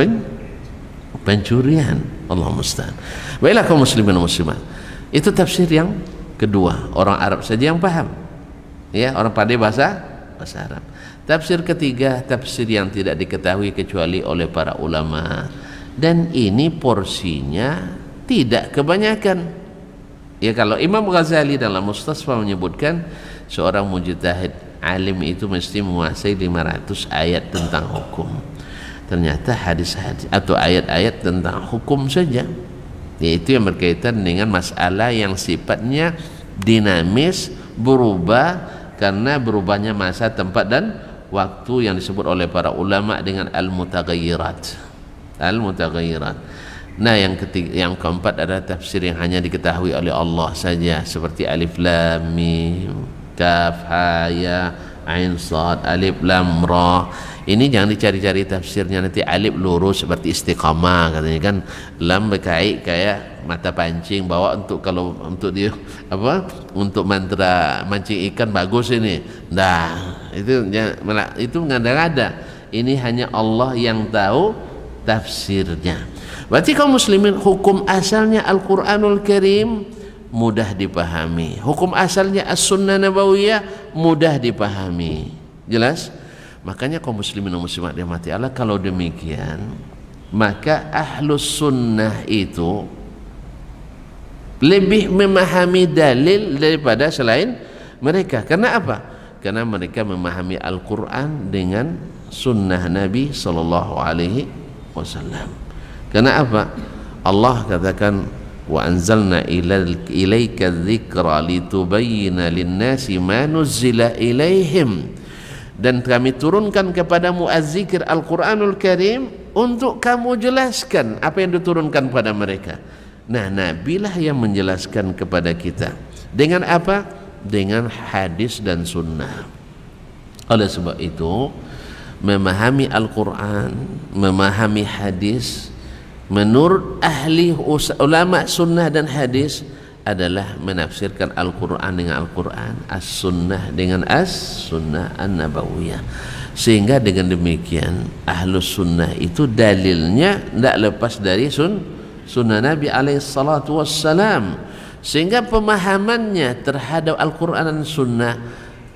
pencurian. Allah musta'an. Baiklah kaum muslimin dan muslimat, itu tafsir yang kedua, orang Arab saja yang paham, ya, orang pandai bahasa Arab. Tafsir ketiga, tafsir yang tidak diketahui kecuali oleh para ulama, dan ini porsinya tidak kebanyakan. Ya, kalau Imam Ghazali dalam Mustasfa menyebutkan seorang mujtahid alim itu mesti menguasai 500 ayat tentang hukum. Ternyata hadis-hadis atau ayat-ayat tentang hukum saja, yaitu yang berkaitan dengan masalah yang sifatnya dinamis, berubah karena berubahnya masa, tempat, dan waktu, yang disebut oleh para ulama dengan al-mutaghayyirat. Al-mutaghayyirat. Nah, yang ketiga, yang keempat adalah tafsir yang hanya diketahui oleh Allah saja, seperti alif lam mim, kaf ha ya ain sad, alif lam ra. Ini jangan dicari-cari tafsirnya, nanti alif lurus seperti istiqamah katanya kan, lam berkait kayak mata pancing, bawa untuk kalau untuk dia apa, untuk mantra mancing ikan bagus ini. Nah, itu ngada-ngada. Ini hanya Allah yang tahu tafsirnya. Berarti kaum muslimin, hukum asalnya Al-Quranul Karim mudah dipahami, hukum asalnya As-Sunnah Nabawiyah mudah dipahami. Jelas? Makanya kaum muslimin dan muslimat dirahmati Allah, kalau demikian maka ahlus sunnah itu lebih memahami dalil daripada selain mereka. Karena apa? Karena mereka memahami Al-Quran dengan sunnah Nabi Sallallahu Alaihi Wasallam. Karena apa? Allah katakan, wa anzalna ilaika dzikra litubayyana lin-nasi ma nuzzila ilaihim, dan kami turunkan kepadamu az-zikr Al-Quranul Karim untuk kamu jelaskan apa yang diturunkan pada mereka. Nah, Nabilah yang menjelaskan kepada kita dengan apa? Dengan hadis dan sunnah. Oleh sebab itu, memahami Al-Quran, memahami hadis, menurut ahli ulama sunnah dan hadis adalah menafsirkan Al-Quran dengan Al-Quran, As-Sunnah dengan As-Sunnah An-Nabawiyah. Sehingga dengan demikian Ahlus Sunnah itu dalilnya tidak lepas dari sunnah Nabi alaihissalatu wassalam. Sehingga pemahamannya terhadap Al-Quran dan Sunnah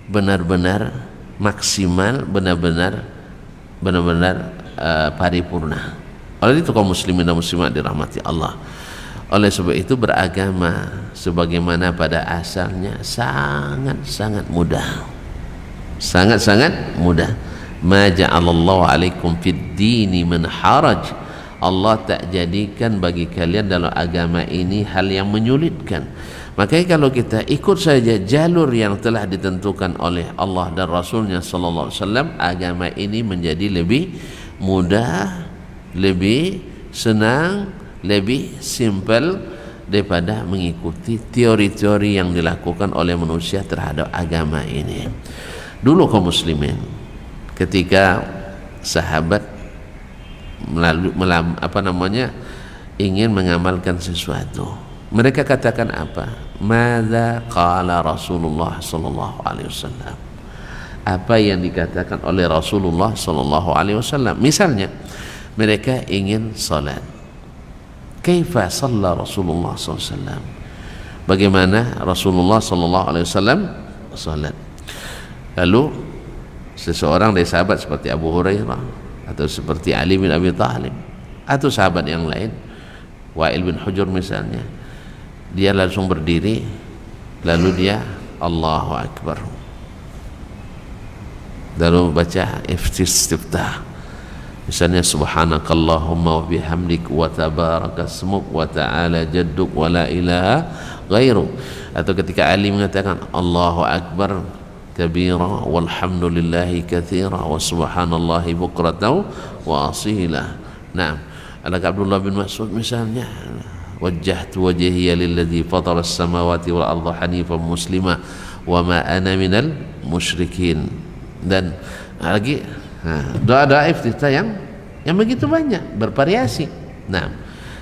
benar-benar maksimal, benar-benar paripurna. Oleh itu kaum muslimin dan muslimat dirahmati Allah. Oleh sebab itu beragama sebagaimana pada asalnya sangat-sangat mudah. Sangat-sangat mudah. Ma ja'alallahu alaikum fid dini min haraj. Allah tak jadikan bagi kalian dalam agama ini hal yang menyulitkan. Makanya kalau kita ikut saja jalur yang telah ditentukan oleh Allah dan Rasulnya sallallahu alaihi wasallam, agama ini menjadi lebih mudah, lebih senang, lebih simple daripada mengikuti teori-teori yang dilakukan oleh manusia terhadap agama ini. Dulu kaum muslimin, ketika sahabat ingin mengamalkan sesuatu, mereka katakan apa? Madza qala Rasulullah sallallahu alaihi wasallam? Apa yang dikatakan oleh Rasulullah sallallahu alaihi wasallam? Misalnya mereka ingin salat. Kaifa shalla Rasulullah sallallahu alaihi wasallam? bagaimana Rasulullah sallallahu alaihi wasallam salat. Lalu seseorang dari sahabat seperti Abu Hurairah atau seperti Ali bin Abi Thalib atau sahabat yang lain, Wa'il bin Hujur misalnya, dia langsung berdiri lalu dia Allahu Akbar, lalu baca istiftah, misalnya subhanakallahumma wa bihamdik wa tabarakasmuk wa ta'ala jadduk wa la ilaha ghairu. Atau ketika Ali mengatakan Allahu Akbar kabira walhamdulillahi katsira wa subhanallahi bukratan wa asila. Nah, ada Abdullah bin Mas'ud misalnya, wajjahtu wajhiya lilladzi fatara as-samawati wal arda hanifan muslima wa ma ana minal musyrikin. Dan lagi doa-doa iftitah yang begitu banyak, bervariasi. Nah,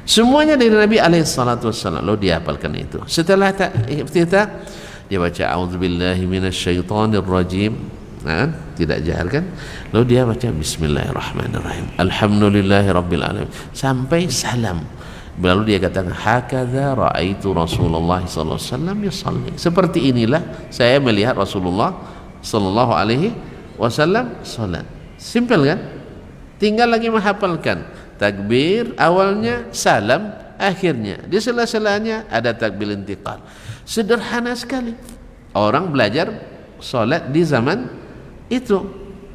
semuanya dari Nabi alaihi salatu wassalam. Lalu dia hafalkan itu. Setelah iftitah dia baca a'udzubillahi minasyaitonir rajim. Nah, tidak jahar kan? Lalu dia baca bismillahirrahmanirrahim, alhamdulillahirabbil alamin sampai salam. Lalu dia katakan hakadza raaitu Rasulullah sallallahu alaihi wasallam yusalli. Seperti inilah saya melihat Rasulullah sallallahu alaihi wasallam salat. Simpel kan? Tinggal lagi menghafalkan takbir awalnya, salam akhirnya. Di sela-selanya ada takbir intiqal. Sederhana sekali. Orang belajar salat di zaman itu.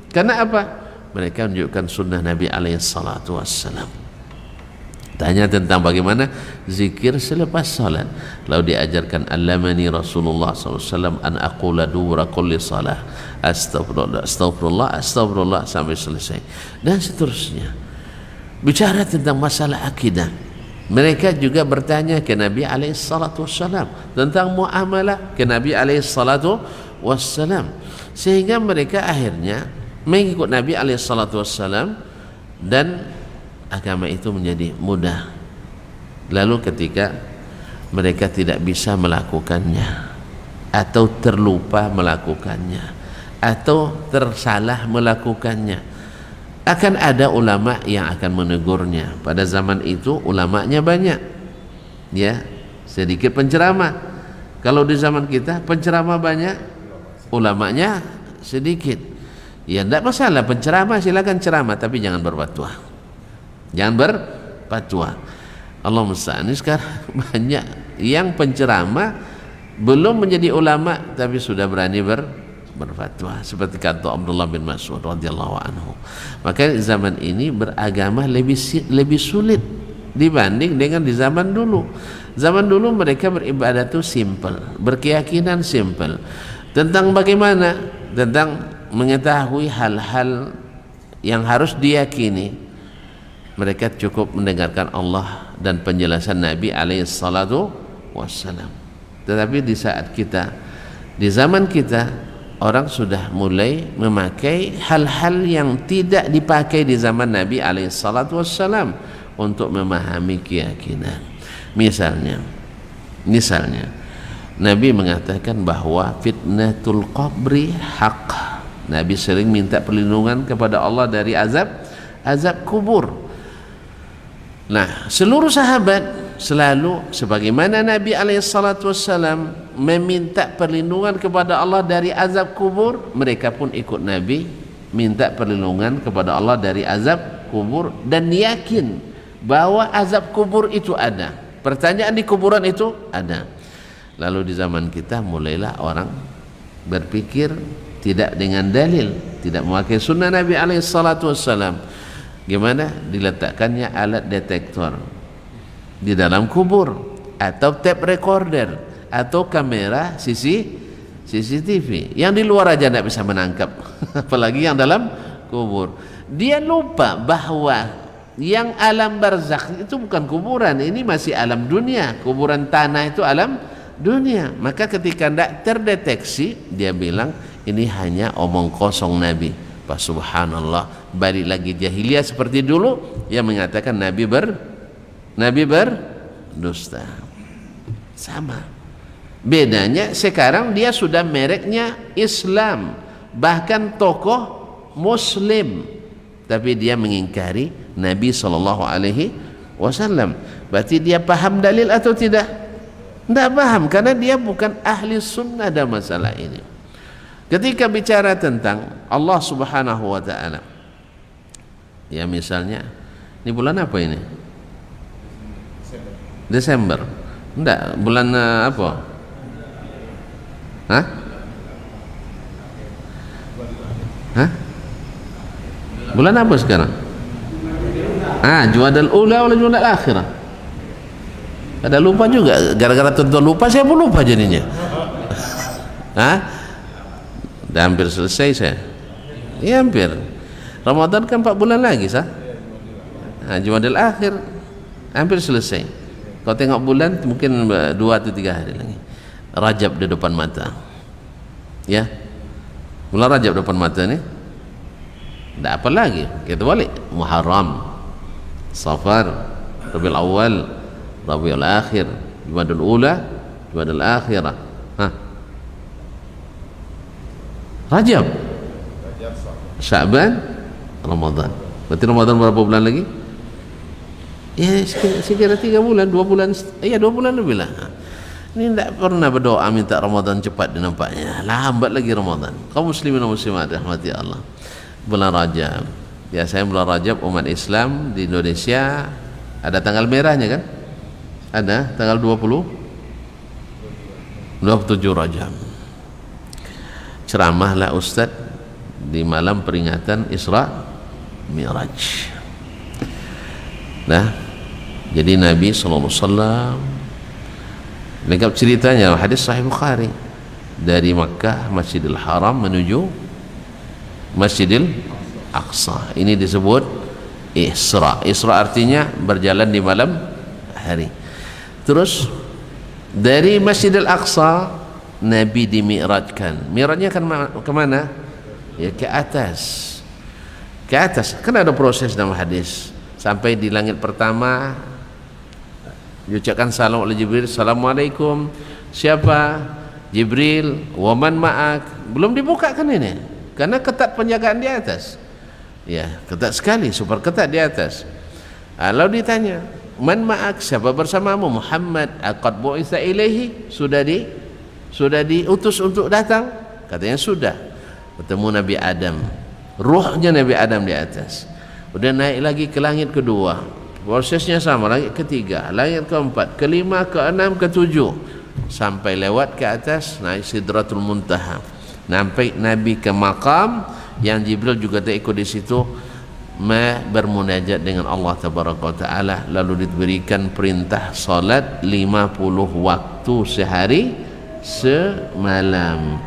Karena apa? Mereka menunjukkan sunnah Nabi alaihi salatu wassalam. Tanya tentang bagaimana zikir selepas salat. Lalu diajarkan allamani Rasulullah SAW an aqula dubura kulli salah astagfirullah, astagfirullah, astagfirullah sampai selesai. Dan seterusnya. Bicara tentang masalah akidah, mereka juga bertanya ke Nabi alaihi salatu wassalam tentang muamalah ke Nabi alaihi salatu wassalam, sehingga mereka akhirnya mengikut Nabi alaihi salatu wassalam dan agama itu menjadi mudah. Lalu ketika mereka tidak bisa melakukannya atau terlupa melakukannya atau tersalah melakukannya, akan ada ulama yang akan menegurnya. Pada zaman itu ulamanya banyak, ya, sedikit penceramah. Kalau di zaman kita penceramah banyak, ulamanya sedikit. Ya tidak masalah, penceramah silakan ceramah, tapi jangan berfatwa. Jangan berfatwa. Allah musta'an. Sekarang banyak yang penceramah belum menjadi ulama tapi sudah berani berfatwa, seperti kata Abdullah bin Mas'ud radhiyallahu anhu. Maka zaman ini beragama lebih sulit dibanding dengan di zaman dulu. Zaman dulu mereka beribadah itu simple, berkeyakinan simple. Tentang bagaimana? Tentang mengetahui hal-hal yang harus diyakini. Mereka cukup mendengarkan Allah dan penjelasan Nabi alaihi salatu wassalam. Tetapi di saat kita, di zaman kita, orang sudah mulai memakai hal-hal yang tidak dipakai di zaman Nabi alaihi salatu wassalam untuk memahami keyakinan. Misalnya Nabi mengatakan bahwa fitnatul qabri haq. Nabi sering minta perlindungan kepada Allah dari azab kubur. Nah, seluruh sahabat selalu sebagaimana Nabi alaihi salatu wassalam meminta perlindungan kepada Allah dari azab kubur, mereka pun ikut Nabi minta perlindungan kepada Allah dari azab kubur dan yakin bahwa azab kubur itu ada. Pertanyaan di kuburan itu ada. Lalu di zaman kita mulailah orang berpikir tidak dengan dalil, tidak memakai sunnah Nabi alaihi salatu wassalam. Gimana? Diletakkannya alat detektor di dalam kubur atau tape recorder atau kamera CCTV yang di luar aja tidak bisa menangkap apalagi yang dalam kubur. Dia lupa bahwa yang alam barzakh itu bukan kuburan, ini masih alam dunia. Kuburan tanah itu alam dunia. Maka ketika tidak terdeteksi, dia bilang ini hanya omong kosong Nabi. Subhanallah, balik lagi jahiliyah seperti dulu yang mengatakan Nabi berdusta. Sama. Bedanya sekarang dia sudah mereknya Islam, bahkan tokoh Muslim, tapi dia mengingkari Nabi sallallahu alaihi wasallam. Berarti dia paham dalil atau tidak? Tidak paham karena dia bukan ahli sunnah dalam masalah ini. Ketika bicara tentang Allah Subhanahu wa taala, ya misalnya ini bulan apa ini? Desember. Enggak, bulan apa? Hah? Hah? Bulan apa sekarang? Jumadal ula wala Jumadal akhirah. Ada lupa juga, gara-gara tentu lupa saya pun lupa jadinya. Udah hampir selesai saya. Ya hampir. Ramadan kan 4 bulan lagi sah. Jumadal akhir hampir selesai. Kalau tengok bulan mungkin 2 atau 3 hari lagi. Rajab di depan mata. Ya. Bulan Rajab depan mata nih. Tidak apa lagi. Kita balik Muharram, Safar, Rabiul Awal, Rabiul Akhir, Jumadal Ula, Jumadal Akhirah. Rajab, Sya'ban, Ramadan. Berarti Ramadan berapa bulan lagi? Ya sekira 3 bulan, 2 bulan. Ya 2 bulan lebih lah. Ini tidak pernah berdoa minta Ramadan cepat dinampaknya. Lambat lagi Ramadan. Kaum muslimin dan muslimat rahmati Allah. Bulan Rajab. Biasanya bulan Rajab umat Islam di Indonesia ada tanggal merahnya kan? Ada tanggal 27 Rajab. Ceramahlah Ustaz di malam peringatan Isra Mi'raj. Nah, jadi Nabi SAW lengkap ceritanya hadis Sahih Bukhari dari Makkah Masjidil Haram menuju Masjidil Aqsa. Ini disebut Isra. Isra artinya berjalan di malam hari. Terus dari Masjidil Aqsa Nabi dimi'rajkan. Mi'rajnya kan kemana? Ya ke atas. Ke atas. Kan ada proses dalam hadis. Sampai di langit pertama diucapkan salam oleh Jibril. Assalamualaikum. Siapa? Jibril. Waman ma'ak. Belum dibuka kan ini? Karena ketat penjagaan di atas. Ya, ketat sekali, super ketat di atas. Lalu ditanya, man ma'ak, siapa bersamamu? Muhammad. Aqad bu'itsa ilaihi, sudah diutus untuk datang? Katanya sudah. Bertemu Nabi Adam, ruhnya Nabi Adam di atas. Udah naik lagi ke langit kedua, prosesnya sama. Langit ketiga, langit keempat, kelima, keenam, ketujuh, sampai lewat ke atas, naik Sidratul Muntaha. Sampai Nabi ke makam yang Jibril juga tak ikut di situ, bermunajat dengan Allah Tabaraka wa Ta'ala. Lalu diberikan perintah salat 50 waktu sehari semalam.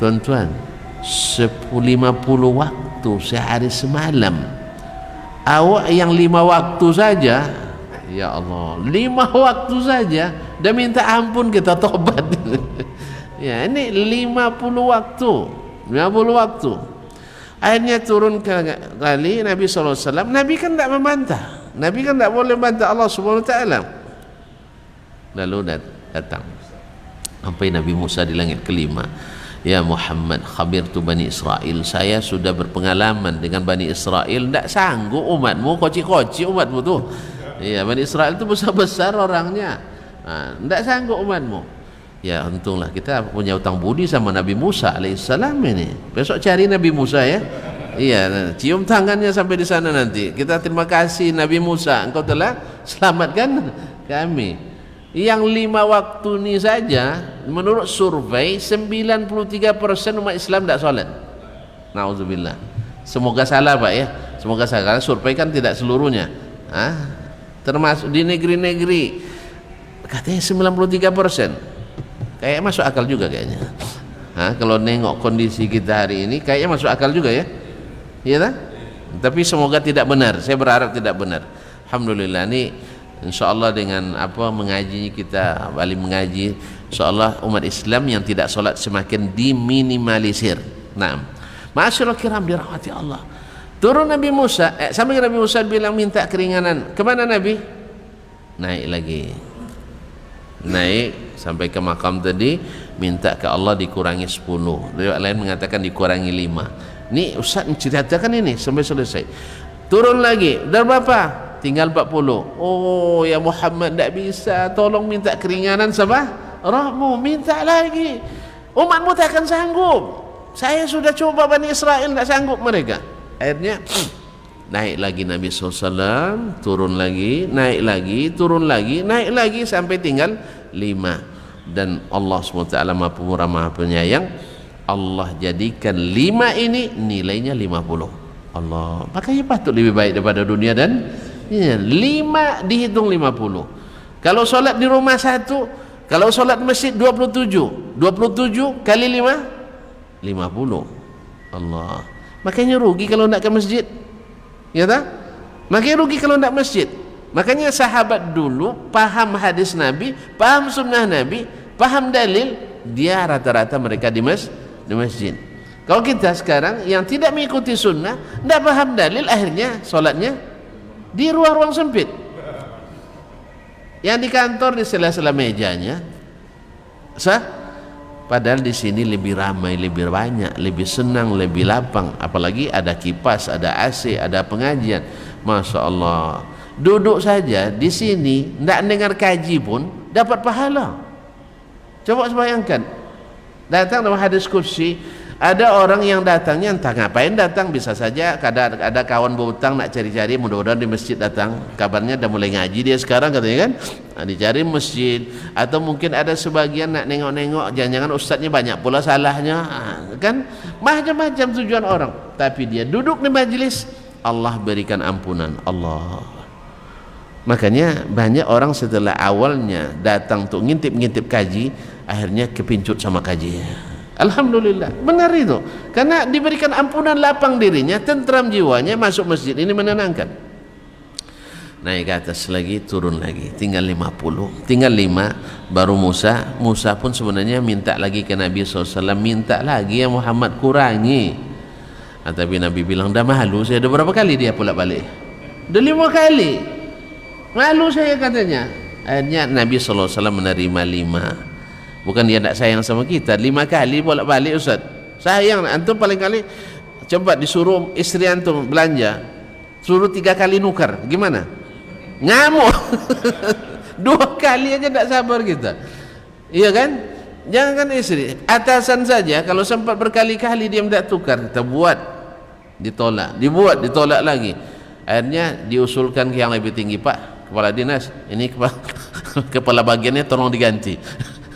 Tuan-tuan, 50 waktu sehari semalam. Awak yang 5 waktu saja, ya Allah, 5 waktu saja dah minta ampun, kita tobat. Ya, ini 50 waktu. Akhirnya turun kali Nabi SAW. Nabi kan tak membantah. Nabi kan tak boleh bantah Allah Subhanahu Wa Taala. Lalu datang sampai Nabi Musa di langit kelima. Ya Muhammad, khabirtu Bani Israel, saya sudah berpengalaman dengan Bani Israel. Tak sanggup umatmu, koci-koci umatmu tu. Ya, Bani Israel tu besar-besar orangnya. Tak sanggup umatmu. Ya untunglah kita punya utang budi sama Nabi Musa alaihissalam ini. Besok cari Nabi Musa ya. Iya, cium tangannya sampai di sana nanti. Kita terima kasih Nabi Musa, engkau telah selamatkan kami. Yang 5 waktu ini saja, menurut survei 93% umat Islam tak solat. Nauzubillah. Semoga salah Pak ya. Semoga salah. Karena survei kan tidak seluruhnya. Termasuk di negeri-negeri katanya 93%. Kayak masuk akal juga kayaknya. Kalau nengok kondisi kita hari ini kayaknya masuk akal juga ya. Iya tak? Tapi semoga tidak benar. Saya berharap tidak benar. Alhamdulillah, ini insyaallah dengan mengaji kita balik mengaji, insyaallah umat Islam yang tidak solat semakin diminimalisir. Naam. Ma'asyiral kiram dirahmati Allah. Turun Nabi Musa, sampai Nabi Musa bilang minta keringanan. Kemana Nabi? Naik lagi. Naik sampai ke makam tadi, minta ke Allah dikurangi 10. Riwayat lain mengatakan dikurangi 5. Ini Ustaz menceritakan ini sampai selesai. Turun lagi. Dah berapa? tinggal 40. Oh ya Muhammad, tidak bisa, tolong minta keringanan sama rohmu, minta lagi, umatmu tak akan sanggup. Saya sudah coba Bani Israel, tidak sanggup mereka. Akhirnya naik lagi Nabi SAW, turun lagi, naik lagi, turun lagi, naik lagi, sampai tinggal 5. Dan Allah SWT Maha Pemurah Maha Penyayang, Allah jadikan 5 ini nilainya 50. Allah, makanya patut lebih baik daripada dunia dan ya, 5 dihitung 50. Kalau solat di rumah 1, kalau solat di masjid 27 kali 5 50. Allah, makanya rugi kalau nak ke masjid, ya tak? Makanya rugi kalau nak masjid. Makanya sahabat dulu paham hadis Nabi, paham sunnah Nabi, paham dalil, dia rata-rata mereka di masjid. Kalau kita sekarang yang tidak mengikuti sunnah, tidak paham dalil, akhirnya solatnya di ruang-ruang sempit. Yang di kantor di sela-sela mejanya, padahal di sini lebih ramai, lebih banyak, lebih senang, lebih lapang. Apalagi ada kipas, ada AC, ada pengajian. Masya Allah. Duduk saja di sini, tidak dengar kaji pun dapat pahala. Coba bayangkan, datang dalam hadis kursi, ada orang yang datangnya entah ngapain datang, bisa saja ada kawan berhutang nak cari-cari, mudah-mudahan di masjid datang, kabarnya dah mulai ngaji dia sekarang katanya kan, dicari masjid. Atau mungkin ada sebagian nak nengok-nengok, jangan-jangan ustadznya banyak pula salahnya, kan macam-macam tujuan orang. Tapi dia duduk di majlis, Allah berikan ampunan. Allah. Makanya banyak orang setelah awalnya datang untuk ngintip-ngintip kaji, akhirnya kepincut sama kaji. Alhamdulillah, benar itu, karena diberikan ampunan, lapang dirinya, tentram jiwanya, masuk masjid ini menenangkan. Naik ke atas lagi, turun lagi, tinggal 50, tinggal 5, baru Musa pun sebenarnya minta lagi ke Nabi SAW, minta lagi ya Muhammad, kurangi. Tapi Nabi bilang, dah malu saya, dah berapa kali dia pulak balik, dah 5 kali, malu saya katanya. Akhirnya Nabi SAW menerima 5. Bukan dia tak sayang sama kita, 5 kali bolak-balik Ustaz, sayang. Antum paling kali coba disuruh istri antum belanja, suruh 3 kali nukar, gimana? Ngamuk. 2 kali aja tak sabar kita, iya kan? Jangan istri, atasan saja kalau sempat berkali-kali dia tidak tukar, kita buat ditolak, dibuat ditolak lagi. Akhirnya diusulkan ke yang lebih tinggi, Pak Kepala Dinas, ini kepala bagiannya tolong diganti.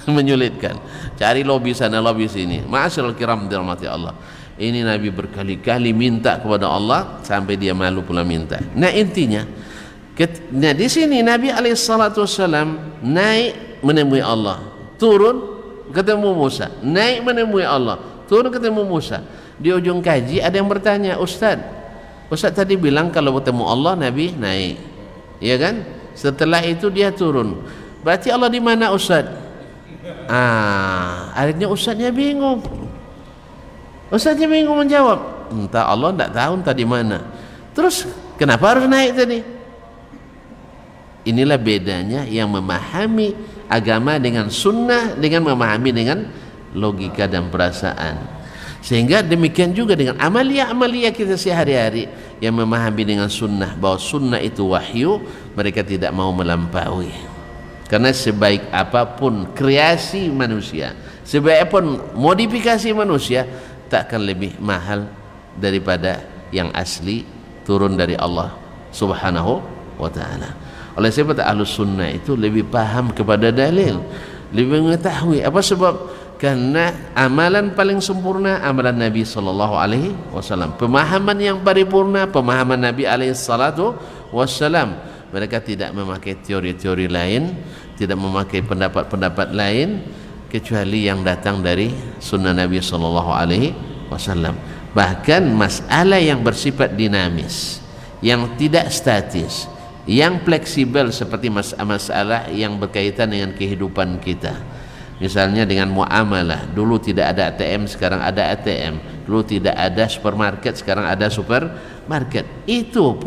Menyulitkan, cari lobby sana lobby sini. Ma'asyiral kiram dirahmati Allah, ini Nabi berkali-kali minta kepada Allah sampai dia malu pula minta. Nah intinya, nah di sini Nabi alaihissalatu wassalam naik menemui Allah, turun ketemu Musa, naik menemui Allah, turun ketemu Musa. Di ujung kaji ada yang bertanya, Ustaz tadi bilang kalau bertemu Allah Nabi naik, ya kan? Setelah itu dia turun, berarti Allah di mana Ustaz? Akhirnya Ustaznya bingung. Ustaznya bingung menjawab, entah Allah tidak tahu entah di mana. Terus kenapa harus naik tadi? Inilah bedanya yang memahami agama dengan sunnah dengan memahami dengan logika dan perasaan. Sehingga demikian juga dengan amalia-amalia kita sehari-hari, yang memahami dengan sunnah bahwa sunnah itu wahyu, mereka tidak mau melampaui. Karena sebaik apapun kreasi manusia, sebaik apapun modifikasi manusia, tak akan lebih mahal daripada yang asli turun dari Allah Subhanahu wa ta'ala. Oleh sebab Ahlus Sunnah itu lebih paham kepada dalil, lebih mengetahui. Apa sebab? Karena amalan paling sempurna amalan Nabi sallallahu alaihi wasallam. Pemahaman yang paripurna pemahaman Nabi alaihi salatu wasallam. Mereka tidak memakai teori-teori lain, tidak memakai pendapat-pendapat lain kecuali yang datang dari sunnah Nabi sallallahu alaihi wasallam. Bahkan masalah yang bersifat dinamis, yang tidak statis, yang fleksibel seperti masalah yang berkaitan dengan kehidupan kita. Misalnya dengan muamalah, dulu tidak ada ATM, sekarang ada ATM. Dulu tidak ada supermarket, sekarang ada supermarket. Itu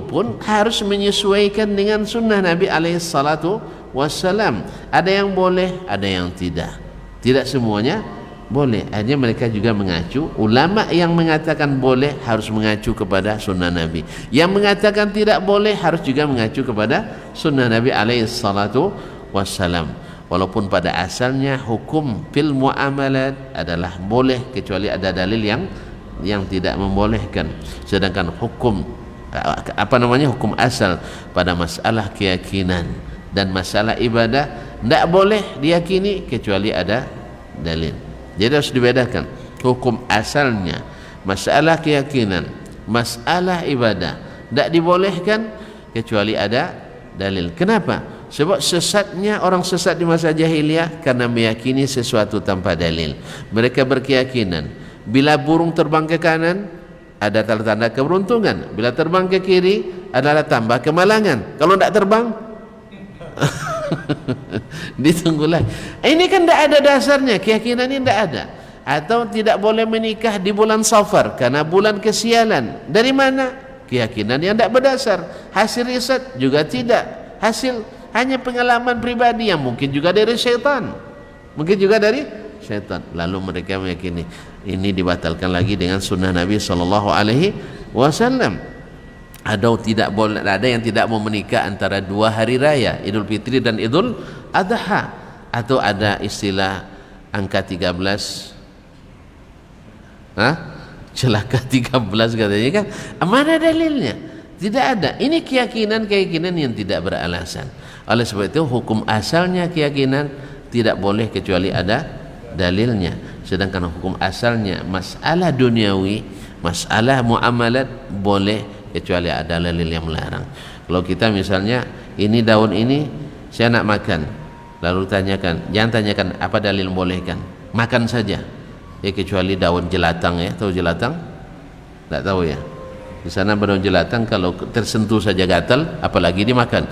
pun harus menyesuaikan dengan sunnah Nabi alaihi salatu wassalam. Ada yang boleh, ada yang tidak. Tidak semuanya boleh. Hanya mereka juga mengacu, ulama yang mengatakan boleh harus mengacu kepada sunnah Nabi, yang mengatakan tidak boleh harus juga mengacu kepada sunnah Nabi alaihi salatu wassalam. Walaupun pada asalnya hukum fil muamalat adalah boleh kecuali ada dalil yang tidak membolehkan. Sedangkan hukum hukum asal pada masalah keyakinan dan masalah ibadah tidak boleh diyakini kecuali ada dalil. Jadi harus dibedakan hukum asalnya masalah keyakinan, masalah ibadah tidak dibolehkan kecuali ada dalil. Kenapa? Sebab sesatnya orang sesat di masa jahiliyah karena meyakini sesuatu tanpa dalil. Mereka berkeyakinan bila burung terbang ke kanan ada tanda-tanda keberuntungan, bila terbang ke kiri adalah tambah kemalangan. Kalau tidak terbang ditunggulah. Ini kan tidak ada dasarnya, keyakinan ini tidak ada. Atau tidak boleh menikah di bulan Safar karena bulan kesialan. Dari mana? Keyakinan yang tidak berdasar. Hasil riset juga tidak. Hasil hanya pengalaman pribadi yang mungkin juga dari syaitan. Mungkin juga dari syaitan. Lalu mereka meyakini ini dibatalkan lagi dengan sunnah Nabi sallallahu alaihi wasallam. Tidak boleh, ada yang tidak mau menikah antara dua hari raya, Idul Fitri dan Idul Adha. Atau ada istilah angka 13, celaka 13 katanya kan. Mana dalilnya? Tidak ada. Ini keyakinan yang tidak beralasan. Oleh sebab itu hukum asalnya keyakinan tidak boleh kecuali ada dalilnya. Sedangkan hukum asalnya masalah duniawi, masalah muamalat boleh kecuali ada dalil yang melarang. Kalau kita misalnya ini daun ini saya nak makan, lalu tanyakan, jangan tanyakan apa dalil membolehkan, makan saja. Ya kecuali daun jelatang, ya, tahu jelatang? Tak tahu ya. Di sana daun jelatang kalau tersentuh saja gatal, apalagi dimakan.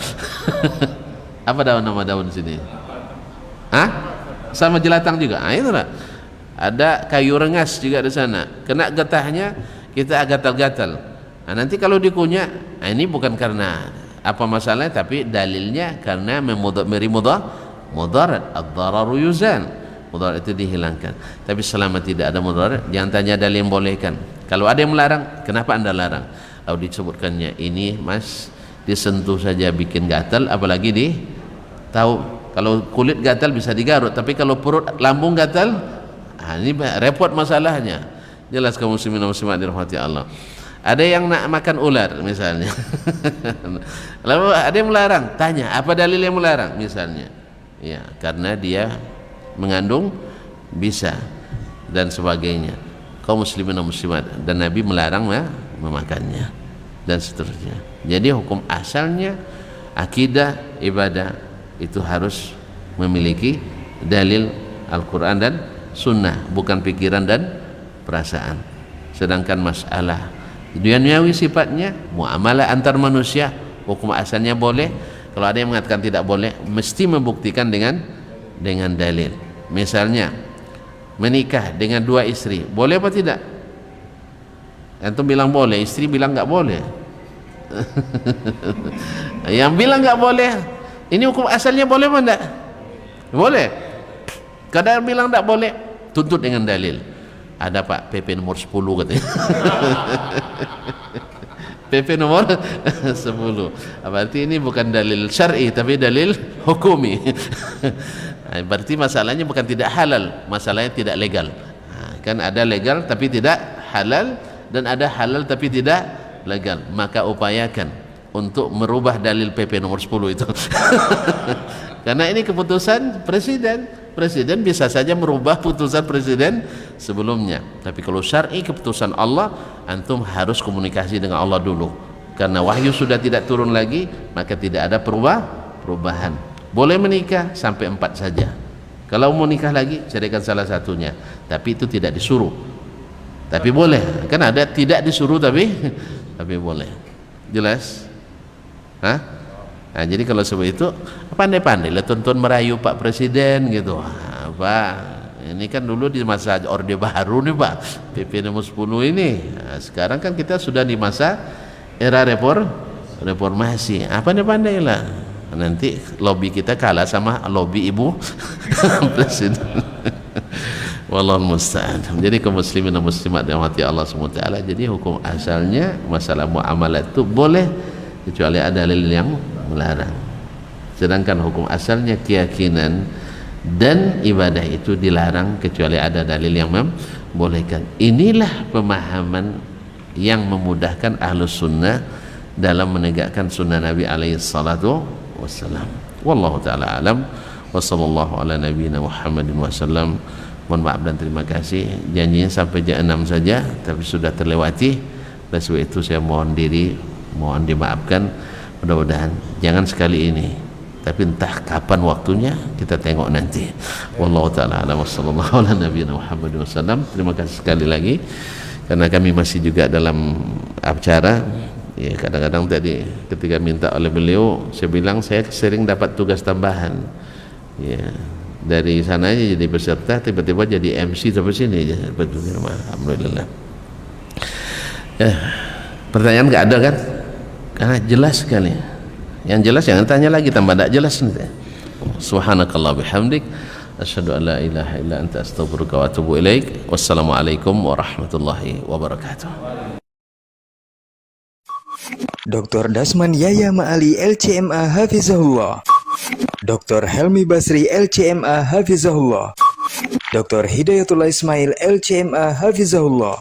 Apa nama daun sini? Sama jelatang juga. Itulah. Ada kayu rengas juga di sana. Kena getahnya kita gatal-gatal. Nanti kalau dikunyah, ini bukan karena apa masalahnya, tapi dalilnya karena memberi mudarat. Ad-dararu yuzal. Mudarat itu dihilangkan. Tapi selama tidak ada mudarat, jangan tanya dalil yang bolehkan. Kalau ada yang melarang, kenapa anda larang? Lalu disebutkannya ini mas disentuh saja bikin gatal, apalagi tahu kalau kulit gatal bisa digarut, tapi kalau perut lambung gatal, ini repot masalahnya. Jelas kaum muslimin dan muslimat dirahmati Allah. Ada yang nak makan ular misalnya. Lalu ada yang melarang, tanya apa dalil yang melarang misalnya. Ya, karena dia mengandung bisa dan sebagainya. Kaum muslimin dan muslimat, dan Nabi melarang memakannya dan seterusnya. Jadi hukum asalnya akidah ibadah itu harus memiliki dalil Al-Quran dan Sunnah, bukan pikiran dan perasaan. Sedangkan masalah duniawi sifatnya, muamalah antar manusia, hukum asalnya boleh. Kalau ada yang mengatakan tidak boleh, mesti membuktikan dengan dalil. Misalnya menikah dengan dua istri, boleh apa tidak? Antum bilang boleh, istri bilang nggak boleh. Yang bilang nggak boleh, ini hukum asalnya boleh apa enggak? Boleh. Kadang bilang nggak boleh, tuntut dengan dalil. Ada Pak PP nomor 10 katanya. PP nomor 10. Berarti ini bukan dalil syar'i tapi dalil hukumi. Berarti masalahnya bukan tidak halal, masalahnya tidak legal. Kan ada legal tapi tidak halal, dan ada halal tapi tidak legal. Maka upayakan untuk merubah dalil PP nomor 10 itu. Karena ini keputusan presiden bisa saja merubah putusan presiden sebelumnya. Tapi kalau syar'i keputusan Allah, antum harus komunikasi dengan Allah dulu. Karena wahyu sudah tidak turun lagi, maka tidak ada perubahan. Boleh menikah sampai 4 saja. Kalau mau nikah lagi, ceraikan salah satunya. Tapi itu tidak disuruh. Tapi boleh. Kan ada tidak disuruh tapi boleh. Jelas? Nah, jadi kalau seperti itu pandai-pandai lah tuntun merayu Pak Presiden gitu. Pak, ini kan dulu di masa Orde Baru nih Pak, PP nomor 10 ini. Nah, sekarang kan kita sudah di masa era reformasi. Pandai-pandai lah. Nanti lobby kita kalah sama lobby Ibu Presiden. Wallahu musta'an. Jadi kaum muslimin dan muslimat dirahmati Allah SWT, jadi hukum asalnya masalah muamalat itu boleh kecuali ada dalil yang melarang. Sedangkan hukum asalnya keyakinan dan ibadah itu dilarang kecuali ada dalil yang membolehkan. Inilah pemahaman yang memudahkan ahlus sunnah dalam menegakkan sunnah Nabi alaihi salatu wassalam. Wallahu ta'ala alam wa sallallahu ala nabiyina Muhammadin wasallam. Mohon maaf dan terima kasih, janjinya sampai jam 6 saja tapi sudah terlewati. Oleh sebab itu saya mohon dimaafkan. Mudah-mudahan jangan sekali ini, tapi entah kapan waktunya kita tengok nanti. Wallahu ta'ala alam wa sallallahu ala nabiyina Muhammadin wasallam. Terima kasih sekali lagi karena kami masih juga dalam acara. Ya, kadang-kadang tadi ketika minta oleh beliau, saya bilang saya sering dapat tugas tambahan. Ya, dari sana aja jadi peserta, tiba-tiba jadi MC sampai sini aja. Alhamdulillah. Ya, pertanyaan nggak ada kan? Karena jelas sekali. Yang jelas jangan tanya lagi, tambah tidak jelas nanti. Subhanakallah bihamdik, asyhadu an la ilaha illa anta astaghfiruka wa atubu ilaik. Wassalamualaikum warahmatullahi wabarakatuh.
Dr. Dasman Yaya Ma'ali LCMA Hafizahullah, Dr. Helmi Basri LCMA Hafizahullah, Dr. Hidayatullah Ismail LCMA Hafizahullah.